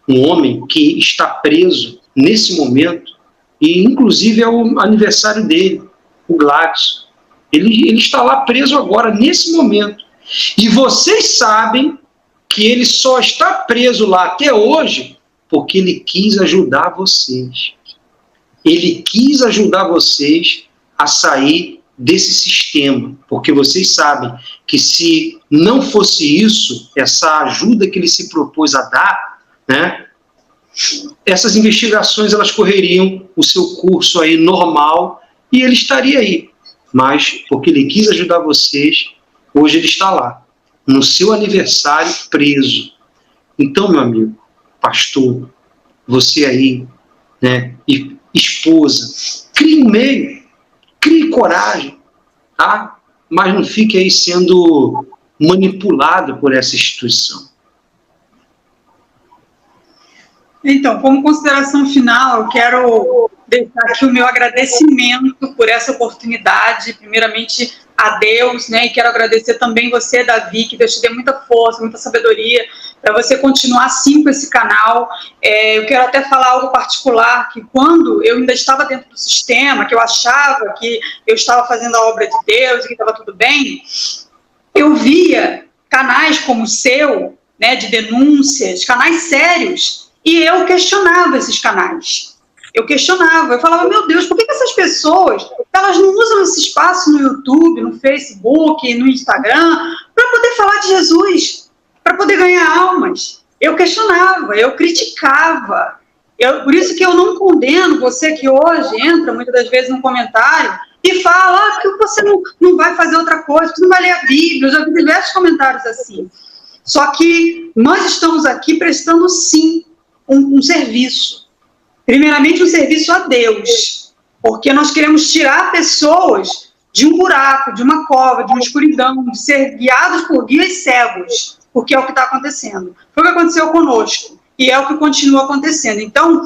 homem que está preso nesse momento, e inclusive é o aniversário dele, o Gladys. Ele está lá preso agora, nesse momento. E vocês sabem que ele só está preso lá até hoje porque ele quis ajudar vocês. Ele quis ajudar vocês a sair desse sistema, porque vocês sabem que se não fosse isso, essa ajuda que ele se propôs a dar, né, essas investigações elas correriam o seu curso aí normal e ele estaria aí. Mas porque ele quis ajudar vocês, hoje ele está lá, no seu aniversário, preso. Então, meu amigo, pastor, você aí, né, e esposa, crie um meio, crie coragem, tá? Mas não fique aí sendo manipulado por essa instituição. Então, como consideração final, eu quero deixar aqui o meu agradecimento por essa oportunidade, primeiramente a Deus, né, e quero agradecer também você, Davi, que Deus te dê muita força, muita sabedoria, para você continuar assim com esse canal. Eu quero até falar algo particular, que quando eu ainda estava dentro do sistema, que eu achava que eu estava fazendo a obra de Deus e que estava tudo bem, eu via canais como o seu, né, de denúncias, canais sérios, e eu questionava esses canais. Eu questionava, eu falava, meu Deus, por que essas pessoas, elas não usam esse espaço no YouTube, no Facebook, no Instagram, para poder falar de Jesus, para poder ganhar almas? Eu questionava, eu criticava. Por isso que eu não condeno você que hoje entra, muitas das vezes, no comentário e fala, que você não vai fazer outra coisa, que você não vai ler a Bíblia. Eu já vi diversos comentários assim. Só que nós estamos aqui prestando, sim, um serviço. Primeiramente, um serviço a Deus. porque nós queremos tirar pessoas de um buraco, de uma cova, de uma escuridão, de ser guiados por guias cegos, porque é o que está acontecendo. Foi o que aconteceu conosco, e é o que continua acontecendo. Então,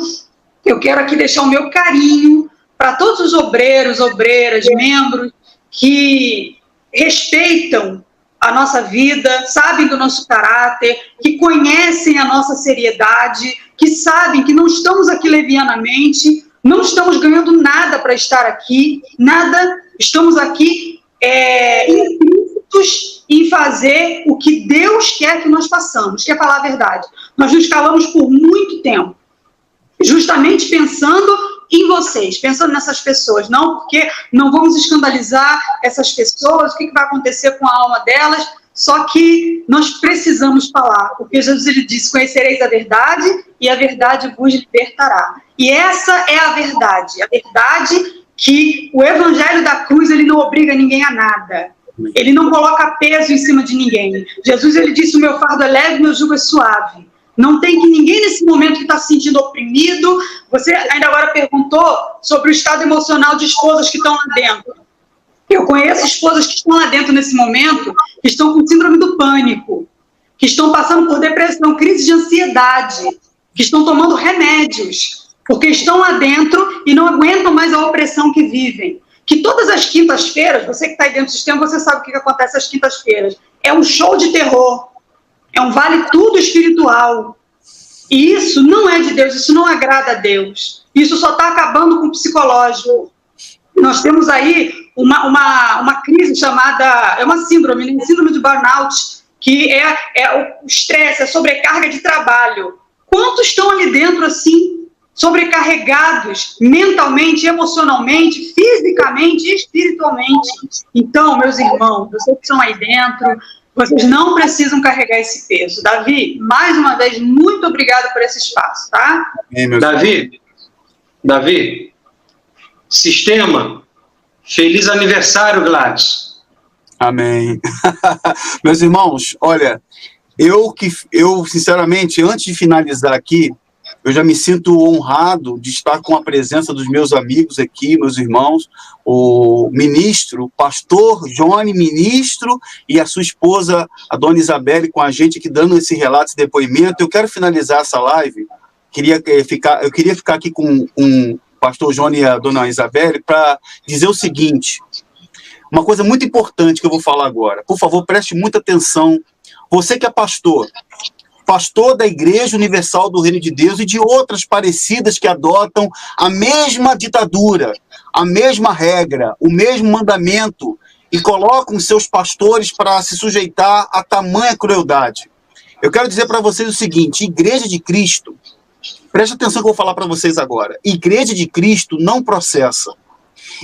eu quero aqui deixar o meu carinho para todos os obreiros, obreiras, membros que respeitam a nossa vida, sabem do nosso caráter, que conhecem a nossa seriedade, que sabem que não estamos aqui levianamente, não estamos ganhando nada para estar aqui, nada, estamos aqui implícitos em fazer o que Deus quer que nós façamos, que é falar a verdade. Nós nos calamos por muito tempo, justamente pensando em vocês, pensando nessas pessoas, não porque não vamos escandalizar essas pessoas, o que vai acontecer com a alma delas, só que nós precisamos falar, porque Jesus ele disse, conhecereis a verdade e a verdade vos libertará. E essa é a verdade que o evangelho da cruz ele não obriga ninguém a nada, ele não coloca peso em cima de ninguém. Jesus ele disse, o meu fardo é leve, meu jugo é suave. Não tem que ninguém nesse momento que está se sentindo oprimido. Você ainda agora perguntou sobre o estado emocional de esposas que estão lá dentro. Eu conheço esposas que estão lá dentro nesse momento, que estão com síndrome do pânico, que estão passando por depressão, crise de ansiedade, que estão tomando remédios, porque estão lá dentro e não aguentam mais a opressão que vivem. Que todas as quintas-feiras, você que está aí dentro do sistema, você sabe o que acontece às quintas-feiras. É um show de terror. É um vale tudo espiritual. E isso não é de Deus, isso não agrada a Deus. Isso só está acabando com o psicológico. Nós temos aí uma crise chamada, é uma síndrome, né? Síndrome de burnout, que é o estresse, a sobrecarga de trabalho. Quantos estão ali dentro assim, sobrecarregados mentalmente, emocionalmente, fisicamente e espiritualmente? Então, meus irmãos, vocês que estão aí dentro, vocês não precisam carregar esse peso. Davi, mais uma vez, muito obrigado por esse espaço, tá? Davi, sistema, feliz aniversário, Gladys. Amém. Meus irmãos, olha, eu sinceramente, antes de finalizar aqui, eu já me sinto honrado de estar com a presença dos meus amigos aqui, meus irmãos, o ministro, o pastor Johnny, ministro, e a sua esposa, a dona Isabelle, com a gente aqui dando esse relato, esse depoimento. Eu quero finalizar essa live, eu queria ficar aqui com o pastor Johnny e a dona Isabelle para dizer o seguinte, uma coisa muito importante que eu vou falar agora. Por favor, preste muita atenção. Você que é pastor da Igreja Universal do Reino de Deus e de outras parecidas que adotam a mesma ditadura, a mesma regra, o mesmo mandamento e colocam seus pastores para se sujeitar a tamanha crueldade. Eu quero dizer para vocês o seguinte, Igreja de Cristo, preste atenção que eu vou falar para vocês agora, Igreja de Cristo não processa.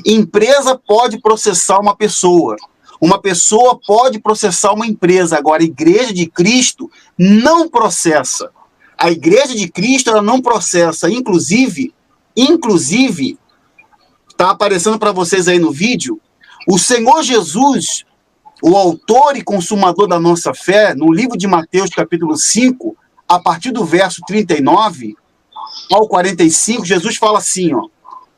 Empresa pode processar uma pessoa pode processar uma empresa, agora a Igreja de Cristo não processa. A Igreja de Cristo ela não processa, inclusive, está aparecendo para vocês aí no vídeo, o Senhor Jesus, o autor e consumador da nossa fé, no livro de Mateus, capítulo 5, a partir do verso 39 ao 45, Jesus fala assim, ó,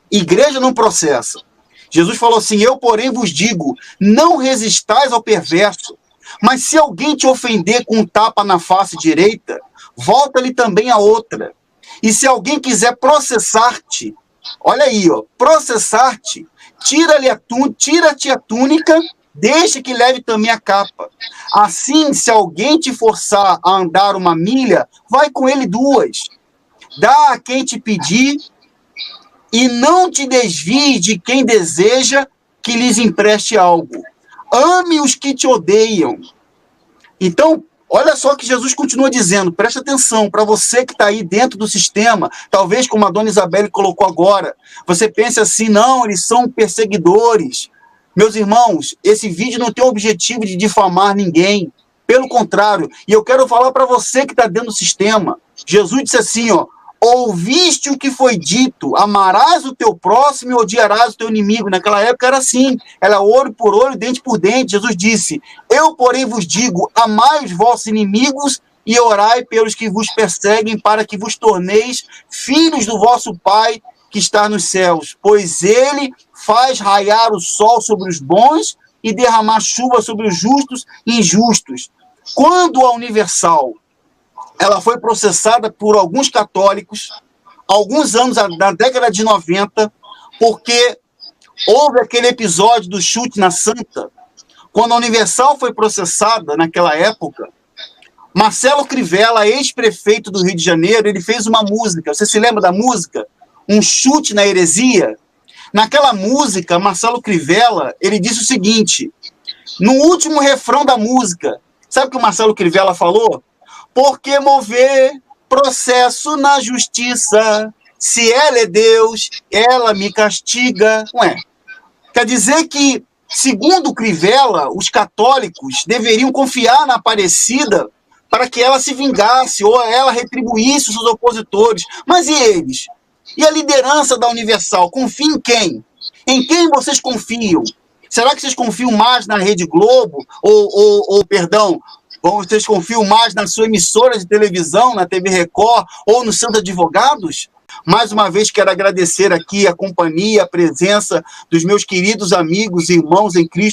igreja não processa. Jesus falou assim, eu, porém, vos digo, não resistais ao perverso, mas se alguém te ofender com um tapa na face direita, volta-lhe também a outra. E se alguém quiser processar-te, olha aí, ó, processar-te, tira-te a túnica, deixa que leve também a capa. Assim, se alguém te forçar a andar 1 milha, vai com ele 2. Dá a quem te pedir, e não te desvie de quem deseja que lhes empreste algo. Ame os que te odeiam. Então, olha só que Jesus continua dizendo, presta atenção, para você que está aí dentro do sistema, talvez como a dona Isabelle colocou agora, você pense assim, não, eles são perseguidores. Meus irmãos, esse vídeo não tem o objetivo de difamar ninguém, pelo contrário, e eu quero falar para você que está dentro do sistema, Jesus disse assim, ó, ouviste o que foi dito, amarás o teu próximo e odiarás o teu inimigo. Naquela época era assim, era olho por olho, dente por dente. Jesus disse, eu porém vos digo, amai os vossos inimigos e orai pelos que vos perseguem, para que vos torneis filhos do vosso Pai que está nos céus, pois ele faz raiar o sol sobre os bons e derramar chuva sobre os justos e injustos. Quando a Universal ela foi processada por alguns católicos, alguns anos, na década de 90, porque houve aquele episódio do chute na Santa. Quando a Universal foi processada naquela época, Marcelo Crivella, ex-prefeito do Rio de Janeiro, ele fez uma música. Você se lembra da música? Um chute na heresia? Naquela música, Marcelo Crivella, ele disse o seguinte, no último refrão da música, sabe o que o Marcelo Crivella falou? Porque mover processo na justiça, se ela é Deus, ela me castiga. Ué, quer dizer que, segundo Crivella, os católicos deveriam confiar na Aparecida para que ela se vingasse ou ela retribuísse os seus opositores. Mas e eles? E a liderança da Universal? Confia em quem? Em quem vocês confiam? Será que vocês confiam mais na Rede Globo? Perdão, vocês confiam mais na sua emissora de televisão, na TV Record ou nos seus advogados? Mais uma vez, quero agradecer aqui a companhia, a presença dos meus queridos amigos e irmãos em Cristo,